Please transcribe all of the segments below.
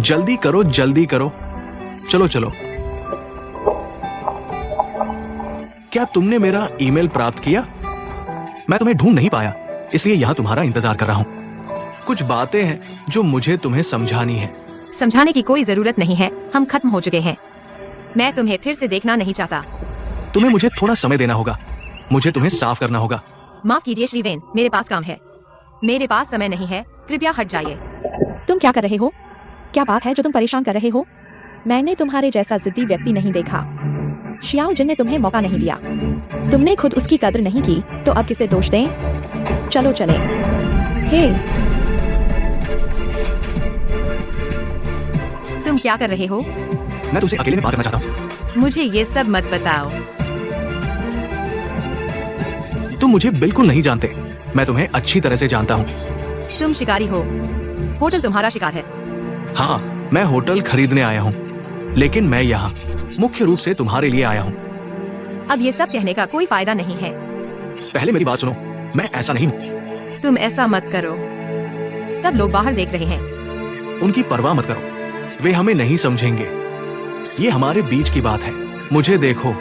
जल्दी करो, जल्दी करो। चलो चलो। क्या तुमने मेरा ईमेल प्राप्त किया? मैं तुम्हें ढूंढ नहीं पाया, इसलिए यहां तुम्हारा इंतजार कर रहा हूं। कुछ बातें हैं जो मुझे तुम्हें समझानी है। समझाने की कोई जरूरत नहीं है, हम खत्म हो चुके हैं। मैं तुम्हें फिर से देखना नहीं चाहता। तुम्हें मुझे थोड़ा समय देना होगा। मुझे तुम्हें साफ करना होगा। माफ कीजिए श्रीवेन, मेरे पास काम है। मेरे पास समय नहीं है, कृपया हट जाइए। तुम क्या कर रहे हो? क्या बात है जो तुम परेशान कर रहे हो? मैंने तुम्हारे जैसा जिद्दी व्यक्ति नहीं देखा। शियाओ जिन ने तुम्हें मौका नहीं दिया। तुमने खुद उसकी कद्र नहीं की, तो अब किसे दोष दें? चलो चले। हे, तुम क्या कर रहे हो? मैं तुमसे अकेले में बात करना चाहता हूँ। मुझे ये सब मत बताओ। तुम मुझे बिल्कुल नहीं जानते। मैं तुम्हें अच्छी तरह से जानता हूँ। तुम शिकारी हो। होटल तुम्हारा शिकार है। हाँ, मैं होटल खरीदने आया हूँ, लेकिन मैं यहाँ मुख्य रूप से तुम्हारे लिए आया हूँ। अब ये सब कहने का कोई फायदा नहीं है। पहले मेरी बात सुनो, मैं ऐसा नहीं हूँ। तुम ऐसा मत करो। सब लोग बाहर देख रहे हैं। उनकी परवाह मत करो, वे हमें नहीं समझेंगे। ये हमारे बीच की बात है। मुझे देखो,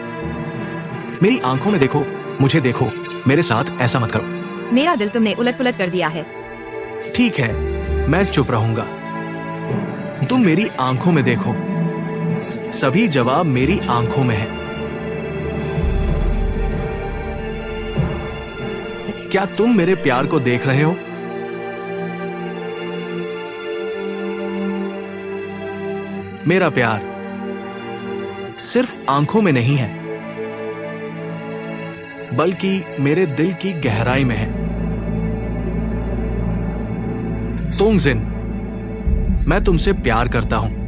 मेरी आंखों में देखो, मुझे देखो। मेरे साथ ऐसा मत करो। मेरा दिल तुमने उलट पुलट कर दिया है। ठीक है, मैं चुप रहूंगा। तुम मेरी आंखों में देखो। सभी जवाब मेरी आंखों में है। क्या तुम मेरे प्यार को देख रहे हो? मेरा प्यार सिर्फ आंखों में नहीं है, बल्कि मेरे दिल की गहराई में है। तोंगजिन, मैं तुमसे प्यार करता हूं।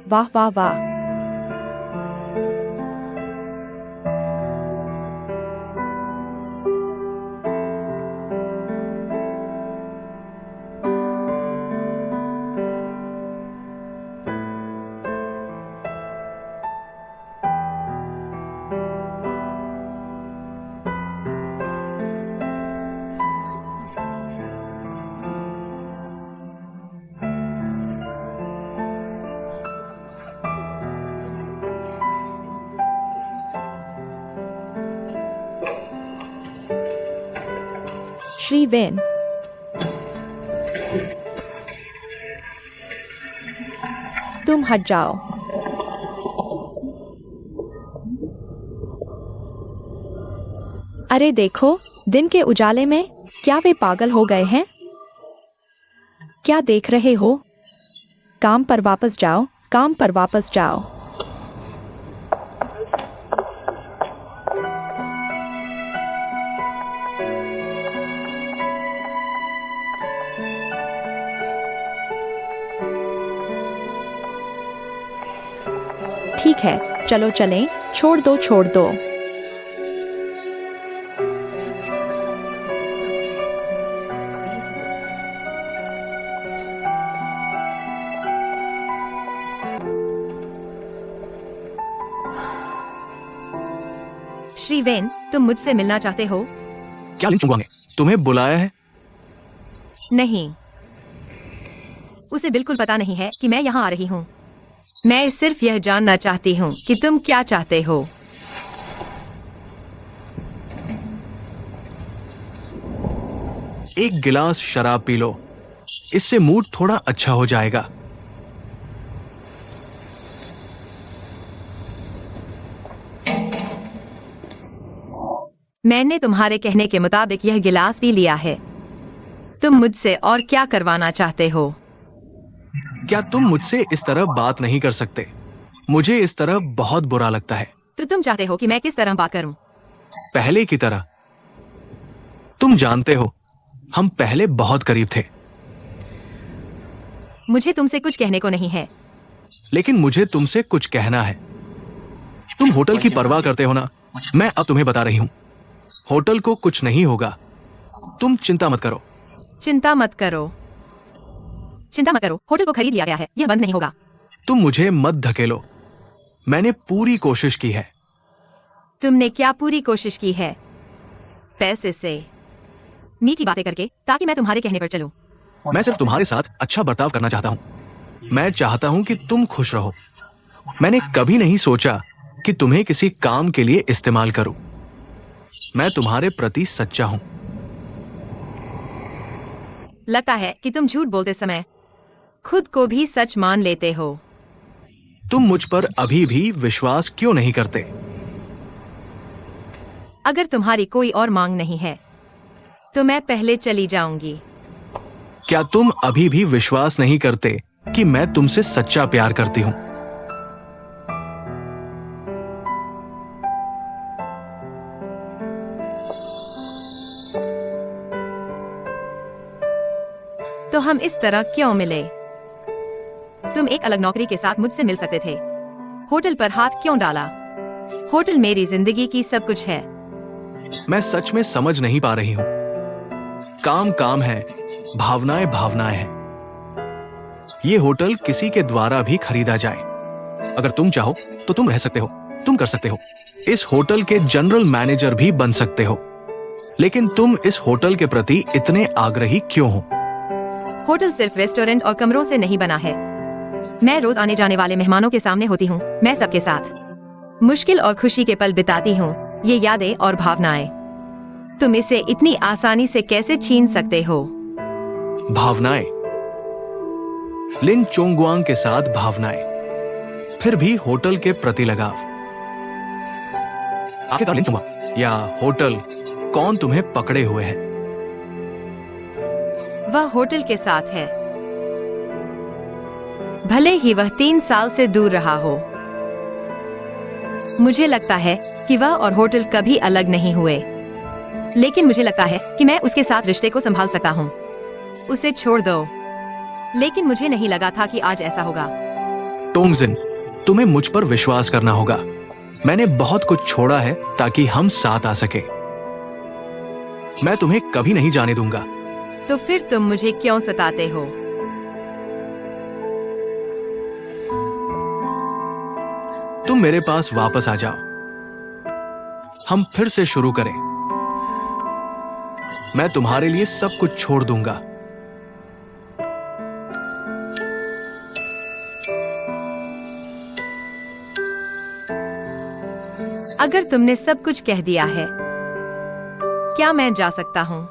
वाह वाह वाह। श्रीवेन, तुम हट जाओ। अरे देखो, दिन के उजाले में क्या वे पागल हो गए हैं? क्या देख रहे हो? काम पर वापस जाओ, काम पर वापस जाओ। ठीक है, चलो चलें। छोड़ दो, छोड़ दो। श्रीवेन, तुम मुझसे मिलना चाहते हो? क्या लिन चुंगवांग ने तुम्हें बुलाया है? नहीं, उसे बिल्कुल पता नहीं है कि मैं यहाँ आ रही हूँ। मैं सिर्फ यह जानना चाहती हूँ कि तुम क्या चाहते हो। एक गिलास शराब पी लो, इससे मूड थोड़ा अच्छा हो जाएगा। मैंने तुम्हारे कहने के मुताबिक यह गिलास भी लिया है। तुम मुझसे और क्या करवाना चाहते हो? क्या तुम मुझसे इस तरह बात नहीं कर सकते? मुझे इस तरह बहुत बुरा लगता है। तो तुम चाहते हो कि मैं किस तरह बात करूं? पहले की तरह। तुम जानते हो, हम पहले बहुत करीब थे। मुझे तुमसे कुछ कहने को नहीं है। लेकिन मुझे तुमसे कुछ कहना है। तुम होटल की परवाह करते हो ना? मैं अब तुम्हें बता रही हूं, होटल को कुछ नहीं होगा। तुम चिंता मत करो। चिंता मत करो, चिंता मत करो। होटल को खरीद लिया गया है, यह बंद नहीं होगा। तुम मुझे मत धकेलो, मैंने पूरी कोशिश की है। तुमने क्या पूरी कोशिश की है? पैसे से, मीठी बातें करके, ताकि मैं तुम्हारे कहने पर चलूं। मैं सिर्फ तुम्हारे साथ अच्छा बर्ताव करना चाहता हूं। मैं चाहता हूं कि तुम खुश रहो। मैंने कभी नहीं सोचा कि तुम्हें किसी काम के लिए इस्तेमाल करूं। मैं तुम्हारे प्रति सच्चा हूं। लगता है कि तुम झूठ बोलते समय खुद को भी सच मान लेते हो। तुम मुझ पर अभी भी विश्वास क्यों नहीं करते? अगर तुम्हारी कोई और मांग नहीं है तो मैं पहले चली जाऊंगी। क्या तुम अभी भी विश्वास नहीं करते कि मैं तुमसे सच्चा प्यार करती हूं? तो हम इस तरह क्यों मिले? तुम एक अलग नौकरी के साथ मुझसे मिल सकते थे। होटल पर हाथ क्यों डाला? होटल मेरी जिंदगी की सब कुछ है। मैं सच में समझ नहीं पा रही हूं। काम काम है, भावनाएं भावनाएं हैं। ये होटल किसी के द्वारा भी खरीदा जाए, अगर तुम चाहो तो तुम रह सकते हो, तुम कर सकते हो। इस होटल के जनरल मैनेजर भी बन सकते हो। लेकिन तुम इस होटल के प्रति इतने आग्रही क्यों हो? होटल सिर्फ रेस्टोरेंट और कमरों से नहीं बना है। मैं रोज आने जाने वाले मेहमानों के सामने होती हूँ। मैं सबके साथ मुश्किल और खुशी के पल बिताती हूँ, ये यादें और भावनाएं। तुम इसे इतनी आसानी से कैसे छीन सकते हो? भावनाएं, लिन चोंगवांग के साथ भावनाएं, फिर भी होटल के प्रति लगाव। आखिरकार लिन चोंगवांग या होटल, कौन तुम्हें पकड़े हुए है? वह होटल के साथ है, भले ही वह 3 साल से दूर रहा हो। मुझे लगता है कि वह और होटल कभी अलग नहीं हुए, लेकिन मुझे लगता है कि मैं उसके साथ रिश्ते को संभाल सकता हूँ। उसे छोड़ दो। लेकिन मुझे नहीं लगा था कि आज ऐसा होगा। टोंगजिन, तुम्हें मुझ पर विश्वास करना होगा। मैंने बहुत कुछ छोड़ा है ताकि हम साथ आ सके। मैं तुम्हें कभी नहीं जाने दूंगा। तो फिर तुम मुझे क्यों सताते हो? तुम मेरे पास वापस आ जाओ, हम फिर से शुरू करें। मैं तुम्हारे लिए सब कुछ छोड़ दूंगा। अगर तुमने सब कुछ कह दिया है, क्या मैं जा सकता हूँ?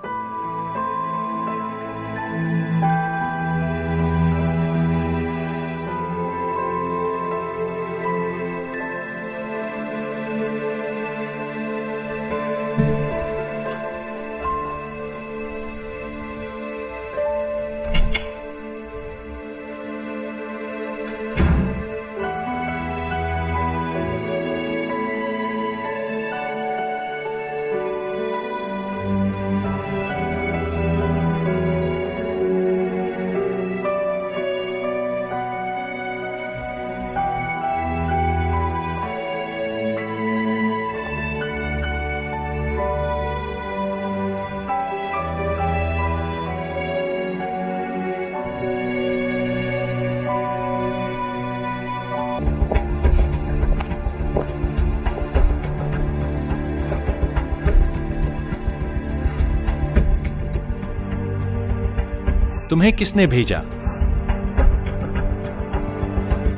तुम्हें किसने भेजा?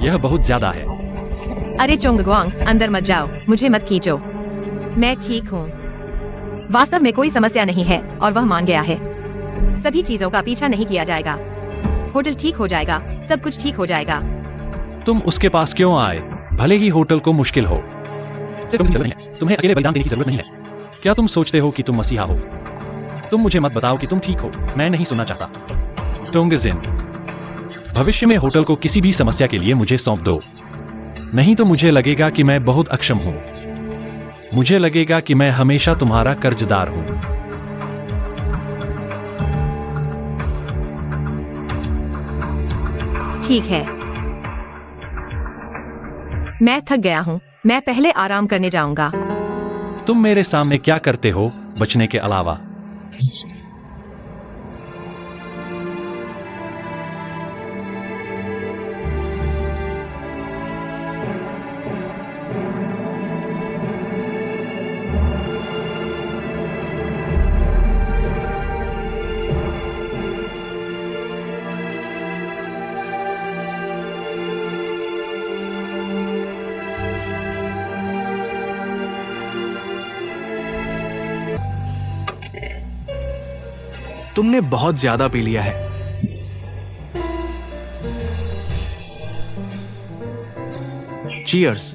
यह बहुत ज्यादा है। अरे चोंगग्वांग, अंदर मत जाओ, मुझे मत खींचो। मैं ठीक हूँ। वास्तव में कोई समस्या नहीं है और वह मान गया है। सभी चीजों का पीछा नहीं किया जाएगा। होटल ठीक हो जाएगा, सब कुछ ठीक हो जाएगा। तुम उसके पास क्यों आए? भले ही होटल को मुश्किल हो, तुम्हें अकेले बलिदान देने की जरूरत नहीं है। क्या तुम सोचते हो कि तुम मसीहा हो? तुम मुझे मत बताओ कि तुम ठीक हो, मैं नहीं सुनना चाहता। टोंगजिन, भविष्य में होटल को किसी भी समस्या के लिए मुझे सौंप दो, नहीं तो मुझे लगेगा कि मैं बहुत अक्षम हूं। मुझे लगेगा कि मैं हमेशा तुम्हारा कर्जदार हूं। ठीक है, मैं थक गया हूँ, मैं पहले आराम करने जाऊंगा। तुम मेरे सामने क्या करते हो बचने के अलावा? तुमने बहुत ज्यादा पी लिया है। चीयर्स।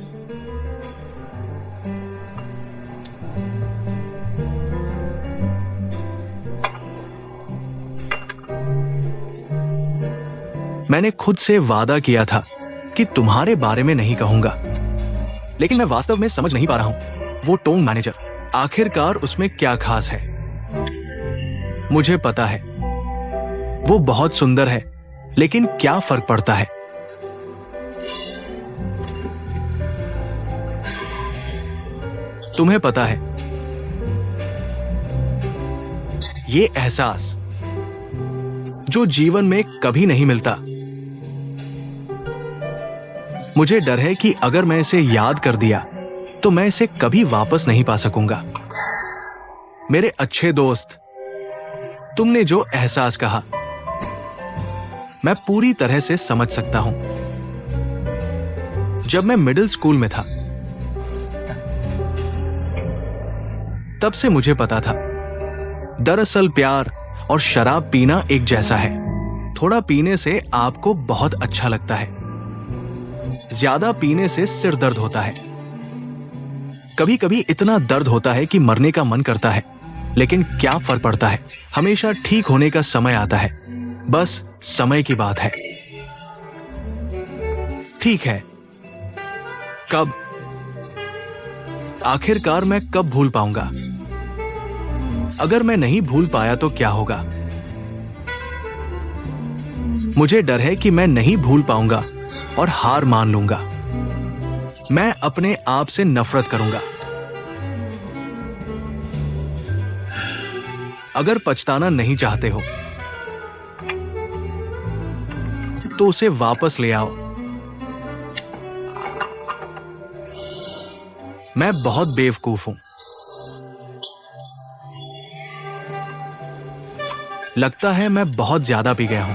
मैंने खुद से वादा किया था कि तुम्हारे बारे में नहीं कहूंगा, लेकिन मैं वास्तव में समझ नहीं पा रहा हूं वो टोंग मैनेजर, आखिरकार उसमें क्या खास है। मुझे पता है वो बहुत सुंदर है, लेकिन क्या फर्क पड़ता है। तुम्हें पता है ये एहसास जो जीवन में कभी नहीं मिलता। मुझे डर है कि अगर मैं इसे याद कर दिया तो मैं इसे कभी वापस नहीं पा सकूंगा। मेरे अच्छे दोस्त, तुमने जो एहसास कहा मैं पूरी तरह से समझ सकता हूं। जब मैं मिडिल स्कूल में था तब से मुझे पता था, दरअसल प्यार और शराब पीना एक जैसा है। थोड़ा पीने से आपको बहुत अच्छा लगता है, ज्यादा पीने से सिर दर्द होता है। कभी कभी इतना दर्द होता है कि मरने का मन करता है, लेकिन क्या फर्क पड़ता है, हमेशा ठीक होने का समय आता है। बस समय की बात है। ठीक है, कब? आखिरकार मैं कब भूल पाऊंगा? अगर मैं नहीं भूल पाया तो क्या होगा? मुझे डर है कि मैं नहीं भूल पाऊंगा और हार मान लूंगा। मैं अपने आप से नफरत करूंगा। अगर पछताना नहीं चाहते हो तो उसे वापस ले आओ। मैं बहुत बेवकूफ हूं। लगता है मैं बहुत ज्यादा पी गया हूं।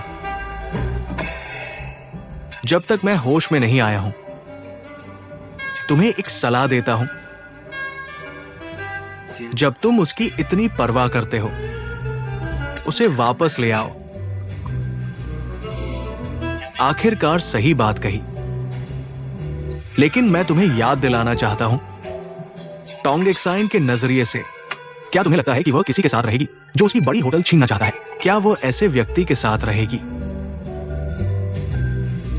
जब तक मैं होश में नहीं आया हूं, तुम्हें एक सलाह देता हूं। जब तुम उसकी इतनी परवाह करते हो, उसे वापस ले आओ। आखिरकार सही बात कही, लेकिन मैं तुम्हें याद दिलाना चाहता हूं, टोंग एक्साइन के नजरिए से क्या तुम्हें लगता है कि वह किसी के साथ रहेगी जो उसकी बड़ी होटल छीनना चाहता है? क्या वह ऐसे व्यक्ति के साथ रहेगी?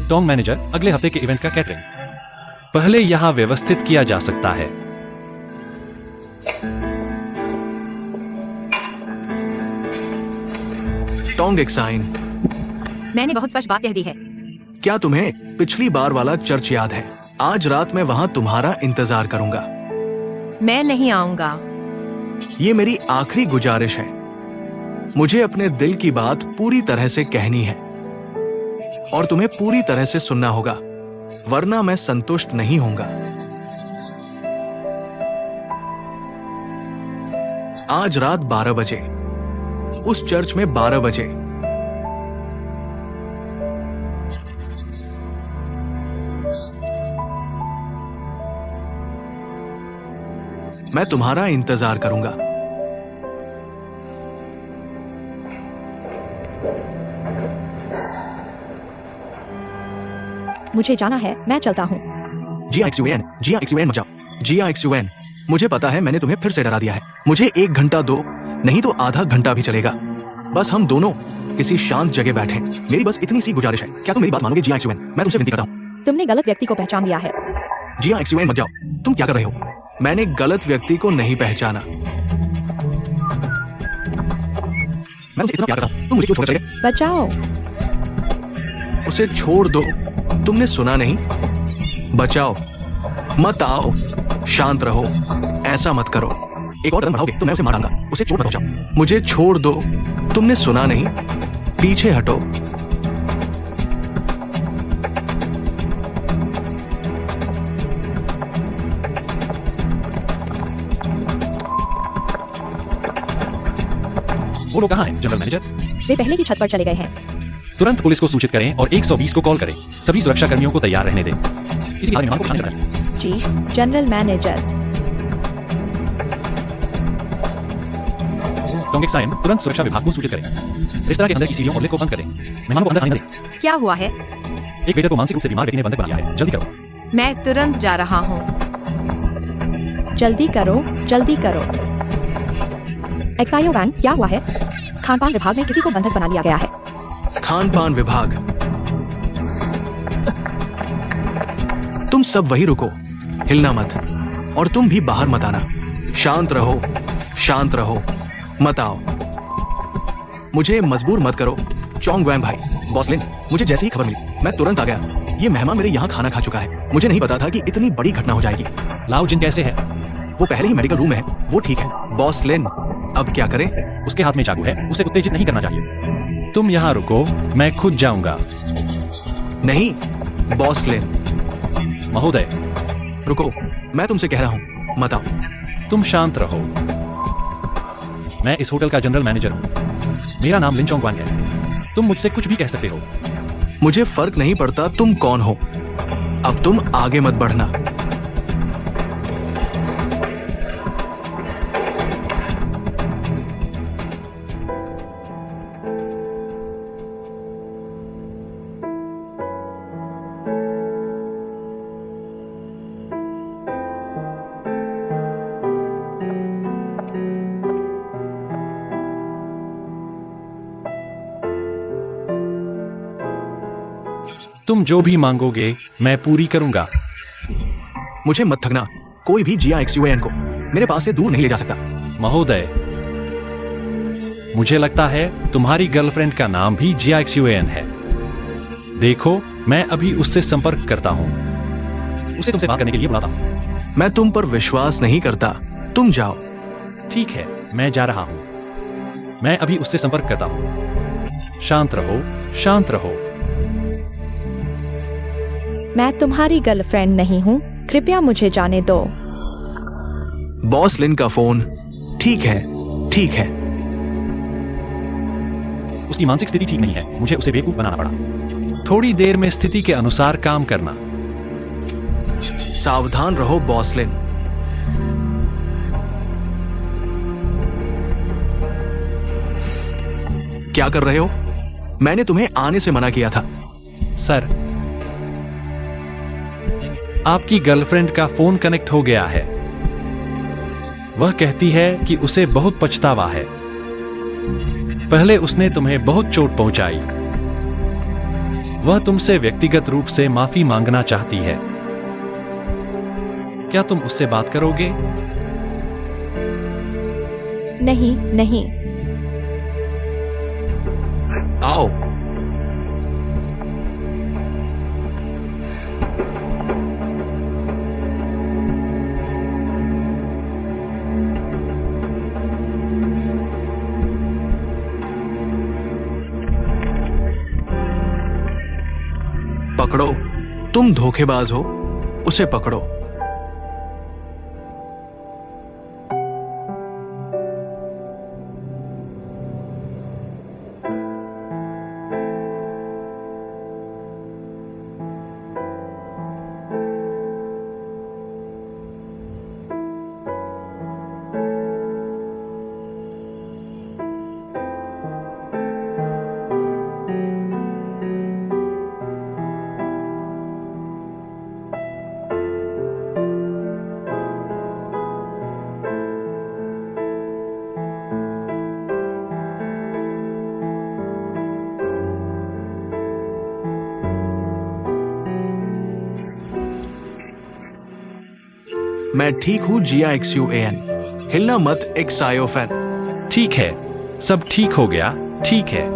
टोंग मैनेजर, अगले हफ्ते के इवेंट का कैटरिंग पहले यहां व्यवस्थित किया जा सकता है। टोंग एक्साइन, मैंने बहुत स्पष्ट बात कह दी है। क्या तुम्हें पिछली बार वाला चर्च याद है? आज रात मैं वहां तुम्हारा इंतजार करूंगा। मैं नहीं आऊंगा। ये मेरी आखिरी गुजारिश है। मुझे अपने दिल की बात पूरी तरह से कहनी है और तुम्हें पूरी तरह से सुनना होगा, वरना मैं संतुष्ट नहीं होऊंगा। आज रात 12 बजे उस चर्च में 12 बजे। मैं तुम्हारा इंतजार करूंगा। मुझे जाना है, मैं चलता हूँ। GXUN, GXUN मत जाओ। GXUN, मुझे पता है मैंने तुम्हें फिर से डरा दिया है। मुझे 1 घंटा दो, नहीं तो आधा घंटा भी चलेगा। बस हम दोनों किसी शांत जगह बैठे। मेरी बस इतनी सी गुजारिश है। क्या तुम मेरी बात मानोगे? GXUN, मैं तुमसे विनती करता हूँ। तुमने गलत व्यक्ति को पहचान लिया है। GXUN मत जाओ। तुम क्या कर रहे हो? मैंने गलत व्यक्ति को नहीं पहचाना। मैं उसे इतना प्यार करता हूँ, तुम मुझे क्यों छोड़ चले गए? बचाओ। उसे छोड़ दो। तुमने सुना नहीं? बचाओ। मत आओ, शांत रहो, ऐसा मत करो। एक और कदम बढ़ाओगे तो मैं उसे मार डालूंगा। उसे चोट मत पहुंचाओ। मुझे छोड़ दो। तुमने सुना नहीं? पीछे हटो। वो लोग कहाँ हैं, जनरल मैनेजर? वे पहले की छत पर चले गए हैं। तुरंत पुलिस को सूचित करें और 120 को कॉल करें। सभी सुरक्षा कर्मियों को तैयार रहने दें। किसी भी मेहमान को परेशान नहीं करना है। जी, जनरल मैनेजर। टोंगेक सायन, तुरंत सुरक्षा विभाग को सूचित करें। रेस्तरां के अंदर की सीढ़ियों और लिफ्ट को बंद करें। मेहमानों को अंदर आने न दें। क्या हुआ है? एक वेटर को मानसिक रूप से बीमार व्यक्ति ने बंधक बना लिया है। जल्दी करो। मैं तुरंत जा रहा हूँ। जल्दी करो, जल्दी करो। एक्साइओ वैन, क्या हुआ है? खान-पान विभाग में किसी को बंधक बना लिया गया है। खान-पान विभाग। तुम सब वही रुको, हिलना मत, और तुम भी बाहर मत आना। शांत रहो, शांत रहो, मत आओ। मुझे मजबूर मत करो। चोंग वैन भाई, बॉस लिन, मुझे जैसे ही खबर मिली मैं तुरंत आ गया। ये मेहमान मेरे यहाँ खाना खा चुका है। मुझे नहीं पता था कि इतनी बड़ी घटना हो जाएगी। लाओ जिन कैसे है? वो पहले ही मेडिकल रूम में है। वो ठीक है। बॉस लिन, अब क्या करें? उसके हाथ में चाकू है, उसे उत्तेजित नहीं करना चाहिए। तुम यहाँ रुको, मैं खुद जाऊंगा। नहीं, बॉस लिन। महोदय, रुको, मैं तुमसे कह रहा हूँ, मत आओ। तुम शांत रहो। मैं इस होटल का जनरल मैनेजर हूँ। मेरा नाम लिन चोंगवांग है। तुम मुझसे कुछ भी कह सकते हो। मुझे फर्क नहीं पड़ता तुम कौन हो। अब तुम आगे मत बढ़ना। तुम जो भी मांगोगे मैं पूरी करूंगा। मुझे मत थकना। कोई भी GIXUAN को मेरे पास से दूर नहीं ले जा सकता। महोदय, मुझे लगता है तुम्हारी गर्लफ्रेंड का नाम भी GIXUAN है। देखो, मैं अभी उससे संपर्क करता हूँ। उसे तुमसे बात करने के लिए बुलाता हूँ। मैं तुम पर विश्वास नहीं करता। तुम जाओ। ठीक है, मैं जा रहा हूँ। मैं अभी उससे संपर्क करता हूँ। शांत रहो, शांत रहो। मैं तुम्हारी गर्लफ्रेंड नहीं हूँ। कृपया मुझे जाने दो। बॉस लिन का फोन। ठीक है, ठीक है। उसकी मानसिक स्थिति ठीक नहीं है। मुझे उसे बेवकूफ बनाना पड़ा। थोड़ी देर में स्थिति के अनुसार काम करना। सावधान रहो बॉस लिन। क्या कर रहे हो? मैंने तुम्हें आने से मना किया था। सर, आपकी गर्लफ्रेंड का फोन कनेक्ट हो गया है। वह कहती है कि उसे बहुत पछतावा है। पहले उसने तुम्हें बहुत चोट पहुंचाई। वह तुमसे व्यक्तिगत रूप से माफी मांगना चाहती है। क्या तुम उससे बात करोगे? नहीं, नहीं। आओ। पकड़ो। तुम धोखेबाज हो। उसे पकड़ो। मैं ठीक हूं GIXUAN। हिलना मत एक्सायोफेन। ठीक है, सब ठीक हो गया। ठीक है।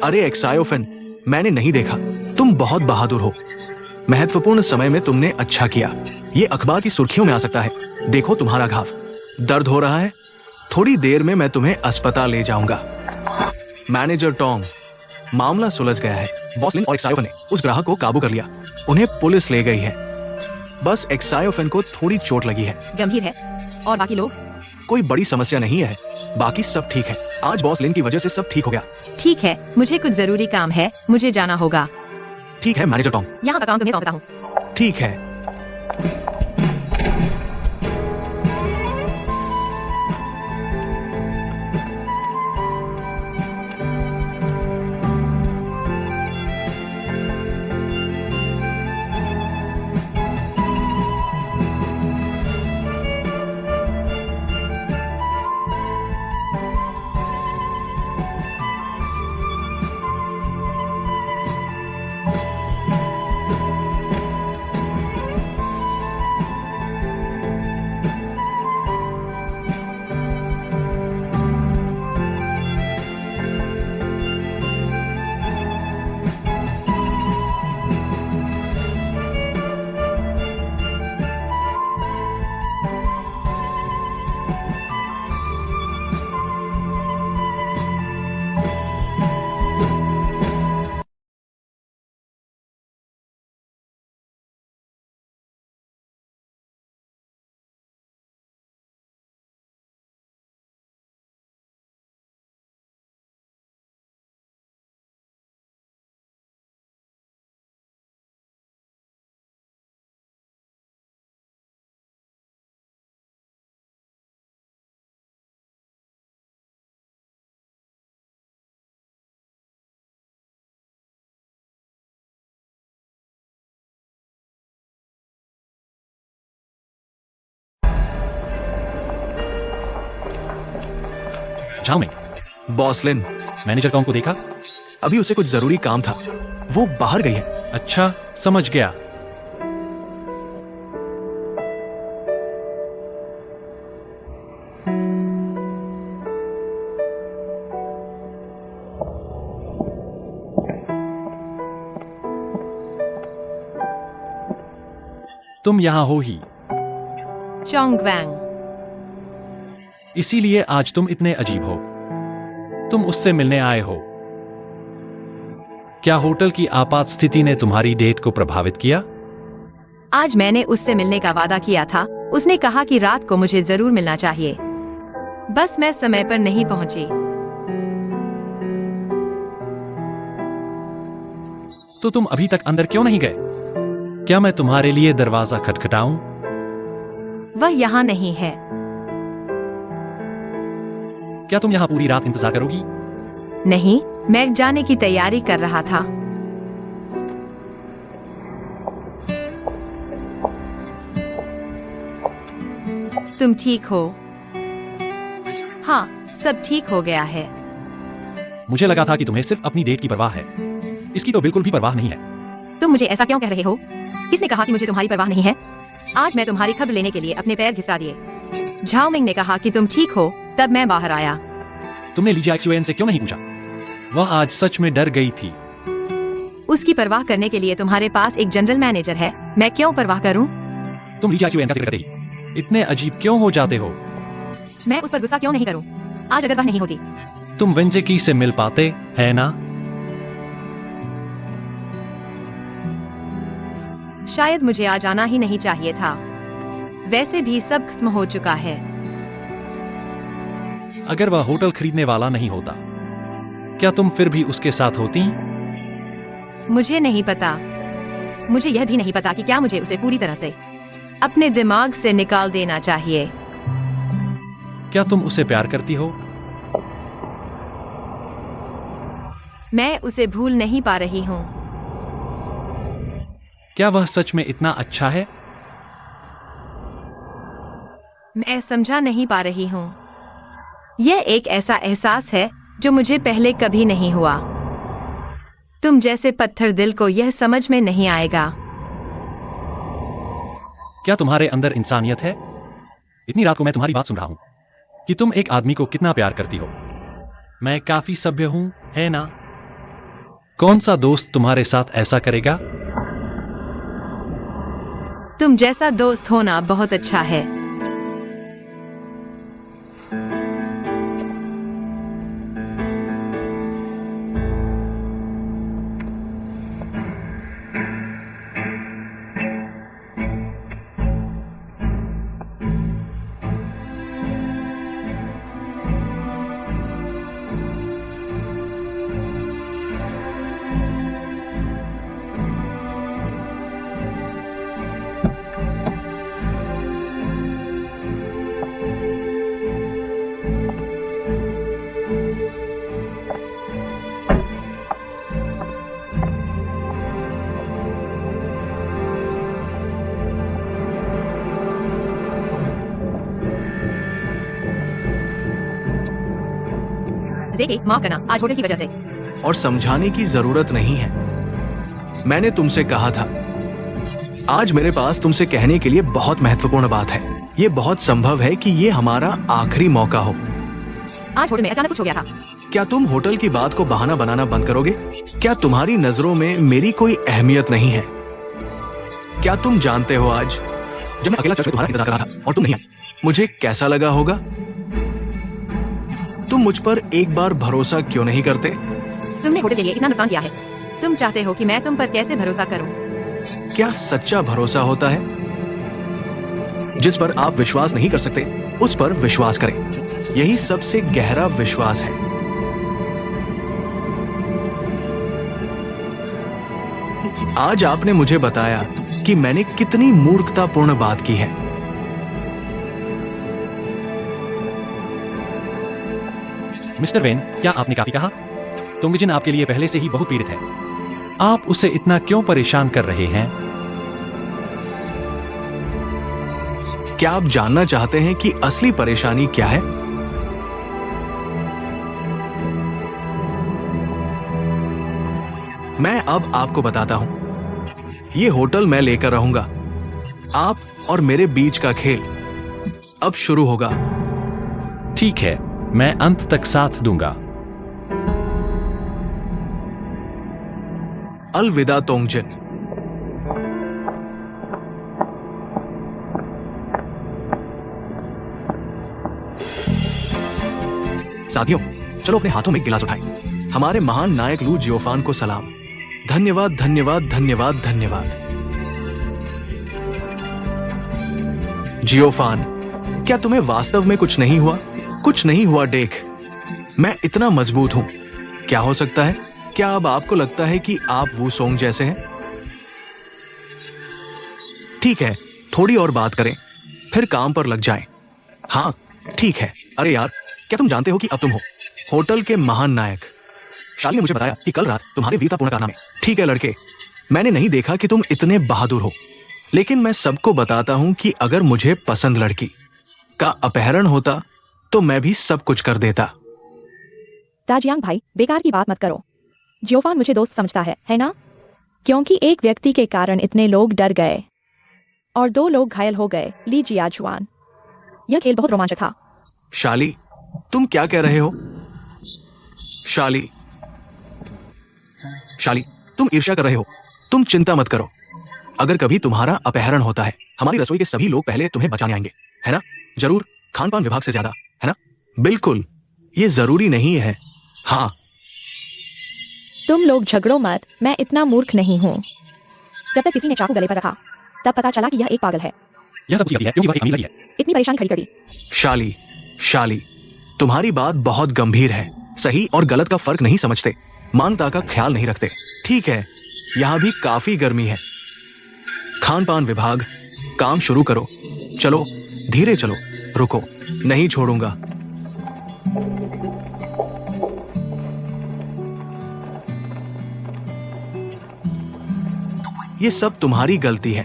अरे एक्सायोफेन, मैंने नहीं देखा। तुम बहुत बहादुर हो। महत्वपूर्ण समय में तुमने अच्छा किया। ये अखबार की सुर्खियों में आ सकता है। देखो तुम्हारा घाव। दर्द हो रहा है? थोड़ी देर में मैं तुम्हें अस्पताल ले जाऊंगा। मैनेजर टॉम, मामला सुलझ गया है। बॉस लिन और एक्सायोफन ने उस ग्राहक को काबू कर लिया। उन्हें पुलिस ले गई है। बस एक्सायोफन को थोड़ी चोट लगी है। गंभीर है? और बाकी लोग? कोई बड़ी समस्या नहीं है। बाकी सब ठीक है। आज बॉस लिन की वजह से सब ठीक हो गया। ठीक है, मुझे कुछ जरूरी काम है, मुझे जाना होगा। ठीक है मैनेजर टॉम। यहाँ का काम तुम्हें सौंपता हूँ। ठीक है। जाओ मैं। बॉस लिन, मैनेजर टॉम को देखा? अभी उसे कुछ जरूरी काम था। वो बाहर गई है। अच्छा, समझ गया। तुम यहाँ हो ही, चोंगवैंग। इसीलिए आज तुम इतने अजीब हो। तुम उससे मिलने आए हो। क्या होटल की आपात स्थिति ने तुम्हारी डेट को प्रभावित किया? आज मैंने उससे मिलने का वादा किया था। उसने कहा कि रात को मुझे जरूर मिलना चाहिए। बस मैं समय पर नहीं पहुंची। तो तुम अभी तक अंदर क्यों नहीं गए? क्या मैं तुम्हारे लिए दरवाजा खटखटाऊं? वह यहाँ नहीं है। क्या तुम यहाँ पूरी रात इंतजार करोगी? नहीं, मैं जाने की तैयारी कर रहा था। तुम ठीक हो? हाँ, सब ठीक हो गया है। मुझे लगा था कि तुम्हें सिर्फ अपनी डेट की परवाह है। इसकी तो बिल्कुल भी परवाह नहीं है। तुम मुझे ऐसा क्यों कह रहे हो? किसने कहा कि मुझे तुम्हारी परवाह नहीं है? आज मैं तुम्हारी खबर लेने के लिए अपने पैर घिसा दिए। झाओ मिंग ने कहा कि तुम ठीक हो, तब मैं बाहर आया। तुमने ली जाक्सुएन से क्यों नहीं पूछा? वह आज सच में डर गई थी। उसकी परवाह करने के लिए तुम्हारे पास एक जनरल मैनेजर है। मैं क्यों परवाह करूं? तुम ली जाक्सुएन का जिक्र करते ही इतने अजीब क्यों हो जाते हो? मैं उस पर गुस्सा क्यों नहीं करूं? आज अगर वह नहीं होती। तुम वेंजेकी से मिल पाते, है ना? शायद मुझे आज आना ही नहीं चाहिए था। वैसे भी सब खत्म हो चुका है। अगर वह होटल खरीदने वाला नहीं होता, क्या तुम फिर भी उसके साथ होती? मुझे नहीं पता। मुझे यह भी नहीं पता कि क्या मुझे उसे पूरी तरह से अपने दिमाग से निकाल देना चाहिए। क्या तुम उसे प्यार करती हो? मैं उसे भूल नहीं पा रही हूँ। क्या वह सच में इतना अच्छा है? मैं समझा नहीं पा रही हूँ। यह एक ऐसा एहसास है जो मुझे पहले कभी नहीं हुआ। तुम जैसे पत्थर दिल को यह समझ में नहीं आएगा। क्या तुम्हारे अंदर इंसानियत है? इतनी रात को मैं तुम्हारी बात सुन रहा हूं कि तुम एक आदमी को कितना प्यार करती हो। मैं काफी सभ्य हूं, है ना? कौन सा दोस्त तुम्हारे साथ ऐसा करेगा? तुम जैसा दोस्त होना बहुत अच्छा है। देखिए, माफ करना, आज होटल की वजह से। और समझाने की जरूरत नहीं है। मैंने तुमसे कहा था। आज मेरे पास तुमसे कहने के लिए बहुत महत्वपूर्ण बात है। ये बहुत संभव है कि ये हमारा आखिरी मौका हो। आज होटल में अचानक कुछ हो गया था। क्या तुम होटल की बात को बहाना बनाना बंद करोगे? क्या तुम्हारी नजरों में मेरी कोई अहमियत नहीं है? क्या तुम जानते हो आज जब मैं अकेला चर्च में तुम्हारा इंतजार कर रहा था और तुम नहीं आई, मुझे कैसा लगा होगा? तुम मुझ पर एक बार भरोसा क्यों नहीं करते? तुमने होटल के लिए इतना नुकसान किया है। तुम चाहते हो कि मैं तुम पर कैसे भरोसा करूं? क्या सच्चा भरोसा होता है? जिस पर आप विश्वास नहीं कर सकते, उस पर विश्वास करें। यही सबसे गहरा विश्वास है। आज आपने मुझे बताया कि मैंने कितनी मूर्खतापूर्ण बात की है। मिस्टर वेन, क्या आपने काफी कहा? तोंगजिन आपके लिए पहले से ही बहुत पीड़ित है। आप उसे इतना क्यों परेशान कर रहे हैं? क्या आप जानना चाहते हैं कि असली परेशानी क्या है? मैं अब आपको बताता हूं। ये होटल मैं लेकर रहूंगा। आप और मेरे बीच का खेल अब शुरू होगा। ठीक है, मैं अंत तक साथ दूंगा। अलविदा तोंगजिन। साथियों, चलो अपने हाथों में गिलास उठाएं। हमारे महान नायक लू जियोफान को सलाम। धन्यवाद, धन्यवाद, धन्यवाद, धन्यवाद। जियोफान, क्या तुम्हें वास्तव में कुछ नहीं हुआ? कुछ नहीं हुआ देख, मैं इतना मजबूत हूं। क्या हो सकता है? क्या अब आपको लगता है कि आप वो सोंग जैसे हैं? ठीक है, थोड़ी और बात करें, फिर काम पर लग जाएं। हाँ, ठीक है। अरे यार, क्या तुम जानते हो कि अब तुम हो होटल के महान नायक? शाली ने मुझे बताया कि कल रात तुम्हारे वीरतापूर्ण कारनामे। ठीक है लड़के, मैंने नहीं देखा कि तुम इतने बहादुर हो, लेकिन मैं सबको बताता हूं कि अगर मुझे पसंद लड़की का अपहरण होता तो मैं भी सब कुछ कर देता। ताजियांग भाई, बेकार की बात मत करो। जियोफान मुझे दोस्त समझता है ना? क्योंकि एक व्यक्ति के कारण इतने लोग डर गए और 2 लोग घायल हो गए। ली जियाजुआन, यह खेल बहुत रोमांचक था। शाली, तुम क्या कह रहे हो? शाली, शाली, तुम ईर्ष्या कर रहे हो। तुम चिंता मत करो। अगर कभी तुम्हारा अपहरण होता है, हमारी रसोई के सभी लोग पहले तुम्हें बचाने आएंगे, है ना? जरूर, खान पान विभाग से ज्यादा, है ना? बिल्कुल, ये जरूरी नहीं है। हाँ, तुम लोग झगड़ो मत, मैं इतना मूर्ख नहीं हूँ। जब तक किसी ने चाकू गले पर रखा, तब पता चला कि यह एक पागल है। यह सब है क्योंकि वह एक अमीर लड़की है। इतनी परेशानी खड़ी करी। शाली, शाली, तुम्हारी बात बहुत गंभीर है। सही और गलत का फर्क नहीं समझते, मानवता का ख्याल नहीं रखते। ठीक है, यहां भी काफी गर्मी है। खान पान विभाग, काम शुरू करो। चलो, धीरे चलो, रुको, नहीं छोड़ूंगा। ये सब तुम्हारी गलती है।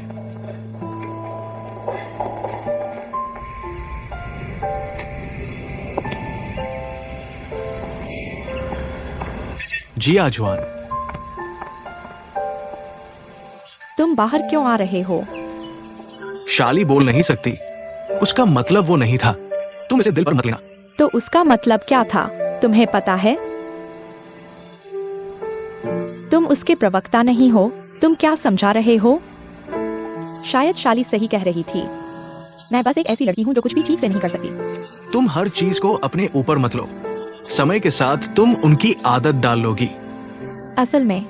जिया जुआन, तुम बाहर क्यों आ रहे हो? शाली बोल नहीं सकती। उसका मतलब वो नहीं था। तुम इसे दिल पर मत लेना। तो उसका मतलब क्या था, तुम्हें पता है? उसके प्रवक्ता नहीं हो। तुम क्या समझा रहे हो? शायद शाली सही कह रही थी। मैं बस एक ऐसी लड़की हूँ जो कुछ भी ठीक से नहीं कर सकती। तुम हर चीज को अपने ऊपर मत लो। समय के साथ तुम उनकी आदत डाल लोगी। असल में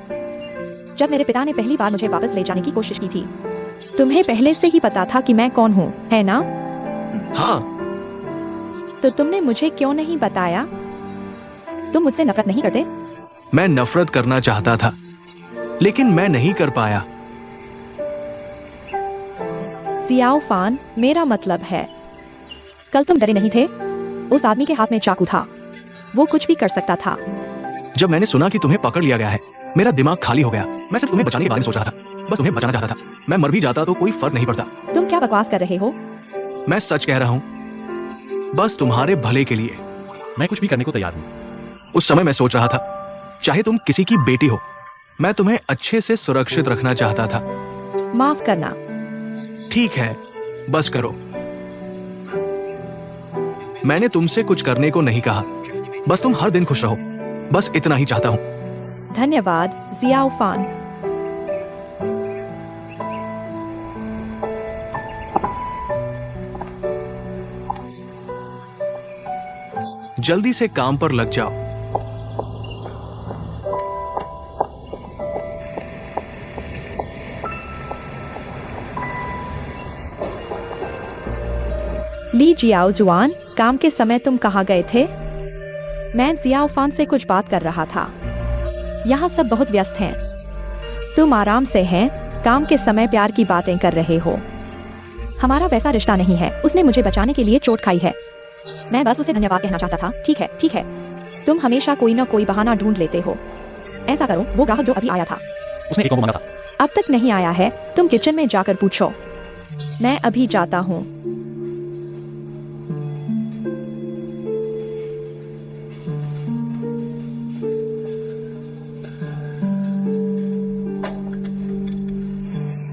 जब मेरे पिता ने पहली बार मुझे वापस ले जाने की कोशिश की थी, तुम्हें पहले से ही पता था कि मैं कौन हूँ, है ना? हाँ, तो तुमने मुझे क्यों नहीं बताया? तुम मुझसे नफरत नहीं करते? मैं नफरत करना चाहता था, लेकिन मैं नहीं कर पाया। सियाओ फान, मेरा मतलब है, कल तुम डरे नहीं थे? उस आदमी के हाथ में चाकू था, वो कुछ भी कर सकता था। जब मैंने सुना कि तुम्हें पकड़ लिया गया है, मेरा दिमाग खाली हो गया। मैं सिर्फ तुम्हें बचाने के बारे में सोच रहा था, बस तुम्हें बचाना चाहता था। मैं मर भी जाता तो कोई फर्क नहीं पड़ता। तुम क्या बकवास कर रहे हो? मैं सच कह रहा हूँ, बस तुम्हारे भले के लिए। मैं कुछ भी करने को तैयार हूँ। उस समय मैं सोच रहा था, चाहे तुम किसी की बेटी हो, मैं तुम्हें अच्छे से सुरक्षित रखना चाहता था। माफ करना। ठीक है, बस करो। मैंने तुमसे कुछ करने को नहीं कहा, बस तुम हर दिन खुश रहो, बस इतना ही चाहता हूं। धन्यवाद जियाओ फान। जल्दी से काम पर लग जाओ। ली जियाओ जुआन, काम के समय तुम कहाँ गए थे? मैं जियाओ फान से कुछ बात कर रहा था। यहाँ सब बहुत व्यस्त हैं। तुम आराम से हैं, काम के समय प्यार की बातें कर रहे हो। हमारा वैसा रिश्ता नहीं है। उसने मुझे बचाने के लिए चोट खाई है। मैं बस उसे धन्यवाद कहना चाहता था। ठीक है, ठीक है। तुम हमेशा कोई ना कोई बहाना ढूंढ लेते हो। ऐसा करो, वो ग्राहक जो अभी आया था, उसने एक कॉम्बो मांगा था। अब तक नहीं आया है। तुम किचन में जाकर पूछो। मैं अभी जाता हूँ।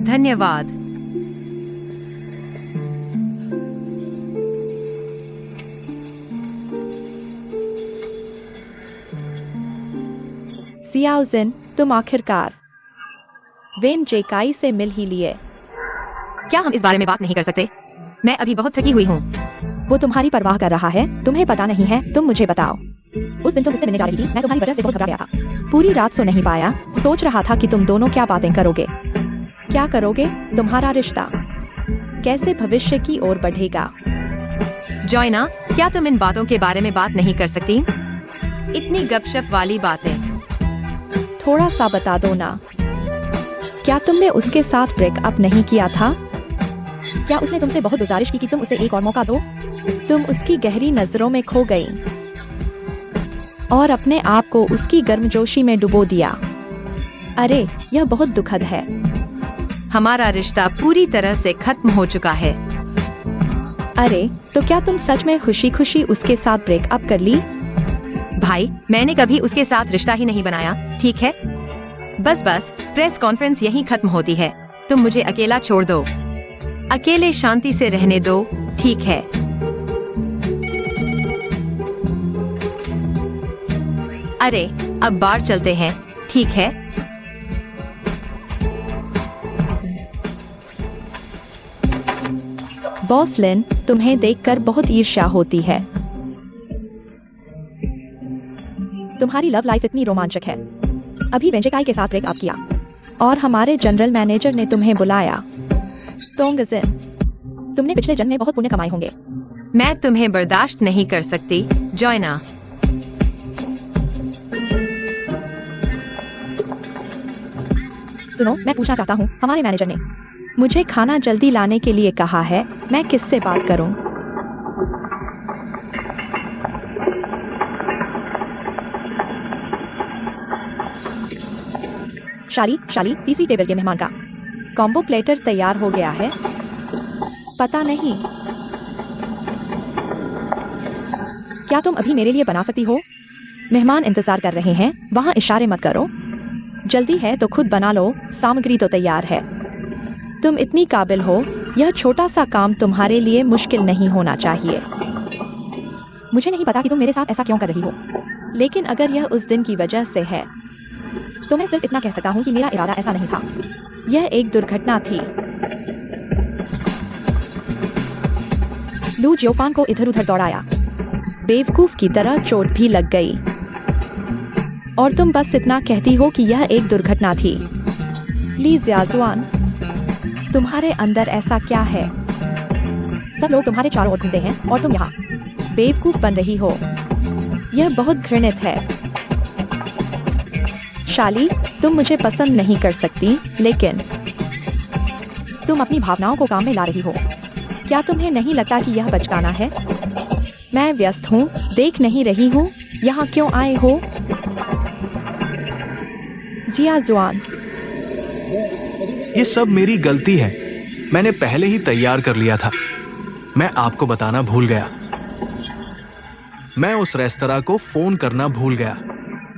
धन्यवाद। सियाओ जिन, तुम आखिरकार वेन जेकाई से मिल ही लिए। क्या हम इस बारे में बात नहीं कर सकते? मैं अभी बहुत थकी हुई हूँ। वो तुम्हारी परवाह कर रहा है। तुम्हें पता नहीं है? तुम मुझे बताओ। उस दिन तुम मुझसे मिलने जा रही थी। मैं तुम्हारी वजह से बहुत घबरा गया था। पूरी रात सो नहीं पाया। सोच रहा था कि तुम दोनों क्या बातें करोगे। क्या करोगे? तुम्हारा रिश्ता कैसे भविष्य की ओर बढ़ेगा? जॉयना, क्या तुम इन बातों के बारे में बात नहीं कर सकती? इतनी गपशप वाली बातें। थोड़ा सा बता दो ना। क्या तुमने उसके साथ ब्रेकअप नहीं किया था? क्या उसने तुमसे बहुत गुजारिश की कि तुम उसे एक और मौका दो? तुम उसकी गहरी नजरों में खो गई और अपने आप को उसकी गर्मजोशी में डुबो दिया। अरे, यह बहुत दुखद है। हमारा रिश्ता पूरी तरह से खत्म हो चुका है। अरे, तो क्या तुम सच में खुशी खुशी उसके साथ ब्रेकअप कर ली? भाई, मैंने कभी उसके साथ रिश्ता ही नहीं बनाया, ठीक है? बस प्रेस कॉन्फ्रेंस यहीं खत्म होती है। तुम मुझे अकेला छोड़ दो। अकेले शांति से रहने दो, ठीक है? अरे, अब बाहर चलते हैं, ठीक है? बॉस लिन, तुम्हें देखकर बहुत ईर्ष्या होती है। तुम्हारी लव लाइफ इतनी रोमांचक है। अभी वेंजेकाई के साथ ब्रेकअप किया और हमारे जनरल मैनेजर ने तुम्हें बुलाया। तोंगजिन, तुमने पिछले जन्म में बहुत पुण्य कमाए होंगे। मैं तुम्हें बर्दाश्त नहीं कर सकती, जॉयना। सुनो, मैं पूछना चाहता हूँ, हमारे मैनेजर ने मुझे खाना जल्दी लाने के लिए कहा है। मैं किससे बात करूँ? शाली, तीसरी टेबल के मेहमान का कॉम्बो प्लेटर तैयार हो गया है। पता नहीं, क्या तुम अभी मेरे लिए बना सकती हो? मेहमान इंतजार कर रहे हैं। वहाँ इशारे मत करो। जल्दी है तो खुद बना लो। सामग्री तो तैयार है। तुम इतनी काबिल हो। यह छोटा सा काम तुम्हारे लिए मुश्किल नहीं होना चाहिए। मुझे नहीं पता कि तुम मेरे साथ ऐसा क्यों कर रही हो, लेकिन अगर यह उस दिन की वजह से है तो मैं सिर्फ इतना कह सकता हूँ कि मेरा इरादा ऐसा नहीं था। यह एक दुर्घटना थी। लू जियोफान को इधर उधर दौड़ाया। बेवकूफ की तरह चोट भी लग गई। और तुम बस इतना कहती हो कि यह एक दुर्घटना थी। ली जियाजुआन, तुम्हारे अंदर ऐसा क्या है? सब लोग तुम्हारे चारों ओर घूमते हैं और तुम यहाँ बेवकूफ बन रही हो। यह बहुत घृणित है। शाली, तुम मुझे पसंद नहीं कर सकती, लेकिन तुम अपनी भावनाओं को काम में ला रही हो। क्या तुम्हें नहीं लगता कि यह बचकाना है? मैं व्यस्त हूँ, देख नहीं रही हूँ। यहाँ क्यों आए हो? जियाजुआन, ये सब मेरी गलती है। मैंने पहले ही तैयार कर लिया था। मैं आपको बताना भूल गया। मैं उस रेस्तरां को फोन करना भूल गया।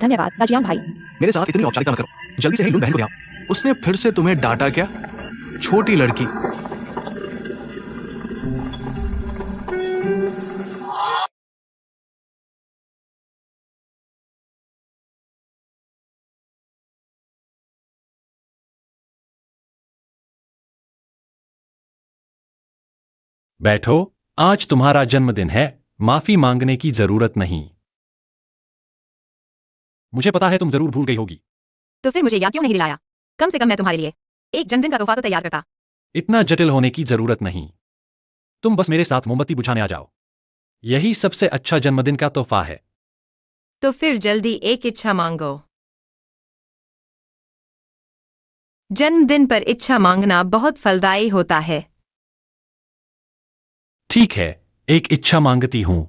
धन्यवाद राजियान भाई। मेरे साथ इतनी औपचारिकता मत करो। जल्दी से ही लून बहन को ले आओ। उसने फिर से तुम्हें डांटा क्या? छोटी लड़की। बैठो, आज तुम्हारा जन्मदिन है, माफी मांगने की जरूरत नहीं। मुझे पता है तुम जरूर भूल गई होगी। तो फिर मुझे याद क्यों नहीं दिलाया? कम से कम मैं तुम्हारे लिए एक जन्मदिन का तोहफा तो तैयार करता। इतना जटिल होने की जरूरत नहीं। तुम बस मेरे साथ मोमबत्ती बुझाने आ जाओ। यही सबसे अच्छा जन्मदिन का तोहफा है। तो फिर जल्दी एक इच्छा मांगो। जन्मदिन पर इच्छा मांगना बहुत फलदायी होता है। ठीक है, एक इच्छा मांगती हूं।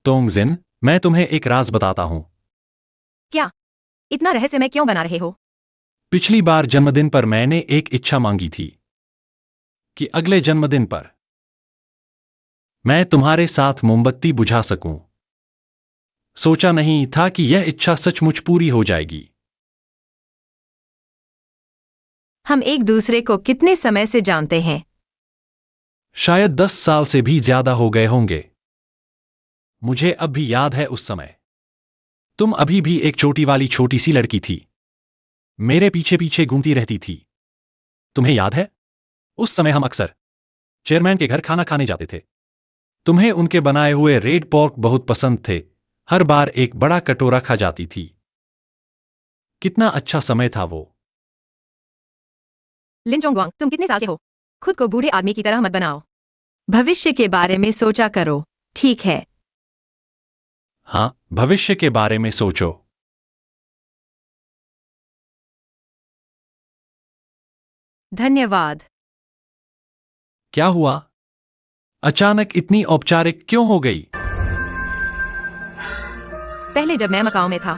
तोंगजिन, मैं तुम्हें एक राज बताता हूं। क्या? इतना रहस्यमय क्यों बना रहे हो? पिछली बार जन्मदिन पर मैंने एक इच्छा मांगी थी कि अगले जन्मदिन पर मैं तुम्हारे साथ मोमबत्ती बुझा सकूं। सोचा नहीं था कि यह इच्छा सचमुच पूरी हो जाएगी। हम एक दूसरे को कितने समय से जानते हैं? शायद 10 साल से भी ज्यादा हो गए होंगे। मुझे अब भी याद है उस समय। तुम अभी भी एक चोटी वाली छोटी सी लड़की थी। मेरे पीछे पीछे घूमती रहती थी। तुम्हें याद है? उस समय हम अक्सर चेयरमैन के घर खाना खाने जाते थे। तुम्हें उनके बनाए हुए रेड पोर्क बहुत पसंद थे। हर बार एक बड़ा कटोरा खा जाती थी। कितना अच्छा समय था वो। लिन चोंगवांग, तुम कितने साल के हो? खुद को बूढ़े आदमी की तरह मत बनाओ। भविष्य के बारे में सोचा करो, ठीक है? हाँ, भविष्य के बारे में सोचो। धन्यवाद। क्या हुआ? अचानक इतनी औपचारिक क्यों हो गई? पहले जब मैं मकाओ में था,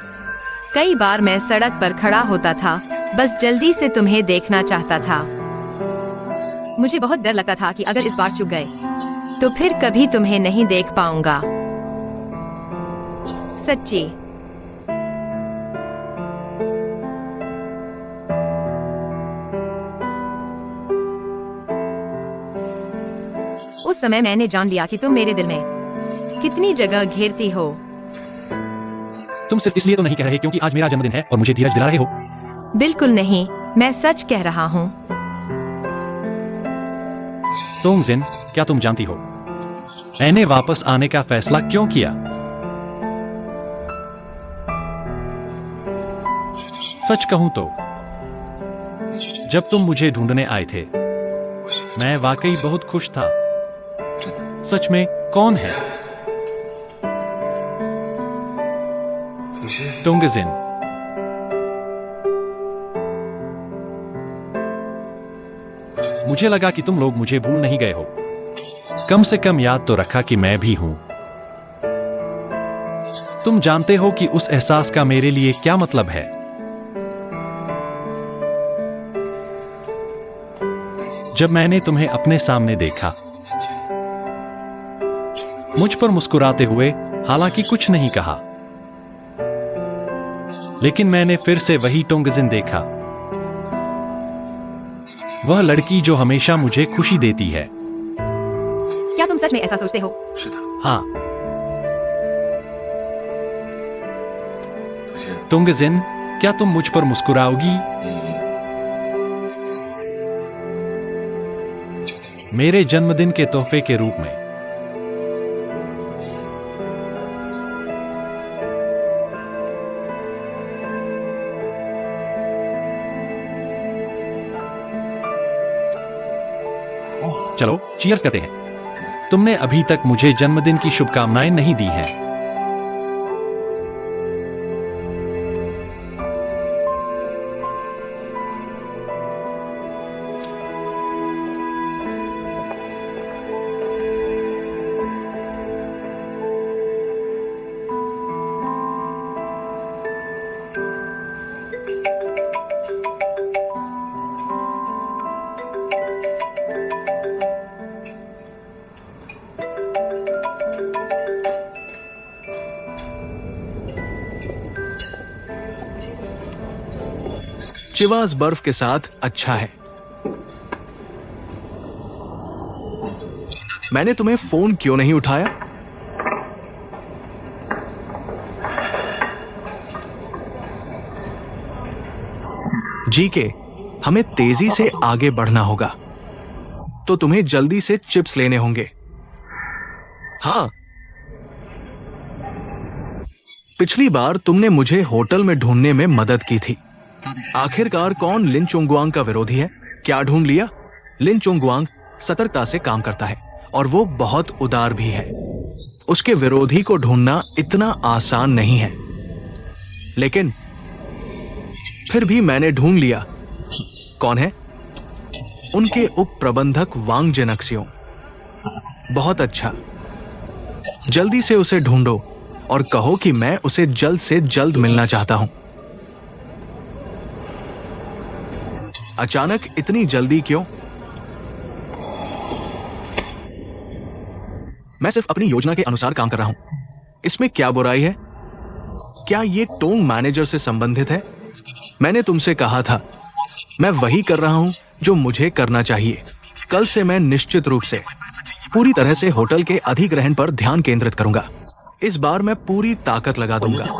कई बार मैं सड़क पर खड़ा होता था, बस जल्दी से तुम्हें देखना चाहता था। मुझे बहुत डर लगता था कि अगर इस बार चूक गए तो फिर कभी तुम्हें नहीं देख पाऊंगा। सच्ची। उस समय मैंने जान लिया कि तुम मेरे दिल में कितनी जगह घेरती हो। तुम सिर्फ इसलिए तो नहीं कह रहे क्योंकि आज मेरा जन्मदिन है और मुझे धीरज दिला रहे हो। बिल्कुल नहीं, मैं सच कह रहा हूँ। तोंगजिन, क्या तुम जानती हो मैंने वापस आने का फैसला क्यों किया? सच कहूं तो जब तुम मुझे ढूंढने आए थे, मैं वाकई बहुत खुश था। सच में, कौन है? तोंगजिन। मुझे लगा कि तुम लोग मुझे भूल नहीं गए हो। कम से कम याद तो रखा कि मैं भी हूं। तुम जानते हो कि उस एहसास का मेरे लिए क्या मतलब है। जब मैंने तुम्हें अपने सामने देखा, मुझ पर मुस्कुराते हुए, हालांकि कुछ नहीं कहा, लेकिन मैंने फिर से वही तोंगजिन देखा। वह लड़की जो हमेशा मुझे खुशी देती है। क्या तुम सच में ऐसा सोचते हो? 是的， हाँ 不是， तुंगजिन, क्या तुम मुझ पर मुस्कुराओगी? 就当是 मेरे जन्मदिन के तोहफे के रूप में। चलो चीयर्स करते हैं। तुमने अभी तक मुझे जन्मदिन की शुभकामनाएं नहीं दी हैं। चिवास बर्फ के साथ अच्छा है। मैंने तुम्हें फोन क्यों नहीं उठाया? जीके, हमें तेजी से आगे बढ़ना होगा, तो तुम्हें जल्दी से चिप्स लेने होंगे। हाँ, पिछली बार तुमने मुझे होटल में ढूंढने में मदद की थी। आखिरकार कौन लिन चोंगवांग का विरोधी है? क्या ढूंढ लिया? लिन चोंगवांग सतर्कता से काम करता है और वो बहुत उदार भी है। उसके विरोधी को ढूंढना इतना आसान नहीं है, लेकिन फिर भी मैंने ढूंढ लिया। कौन है? उनके उप प्रबंधक वांग जेनक्सियों। बहुत अच्छा, जल्दी से उसे ढूंढो और कहो कि मैं उसे जल्द से जल्द मिलना चाहता हूं। अचानक इतनी जल्दी क्यों? मैं सिर्फ अपनी योजना के अनुसार काम कर रहा हूं। इसमें क्या बुराई है? क्या ये टोंग मैनेजर से संबंधित है? मैंने तुमसे कहा था, मैं वही कर रहा हूं जो मुझे करना चाहिए। कल से मैं निश्चित रूप से पूरी तरह से होटल के अधिग्रहण पर ध्यान केंद्रित करूंगा। इस बार मैं पूरी ताकत लगा दूंगा।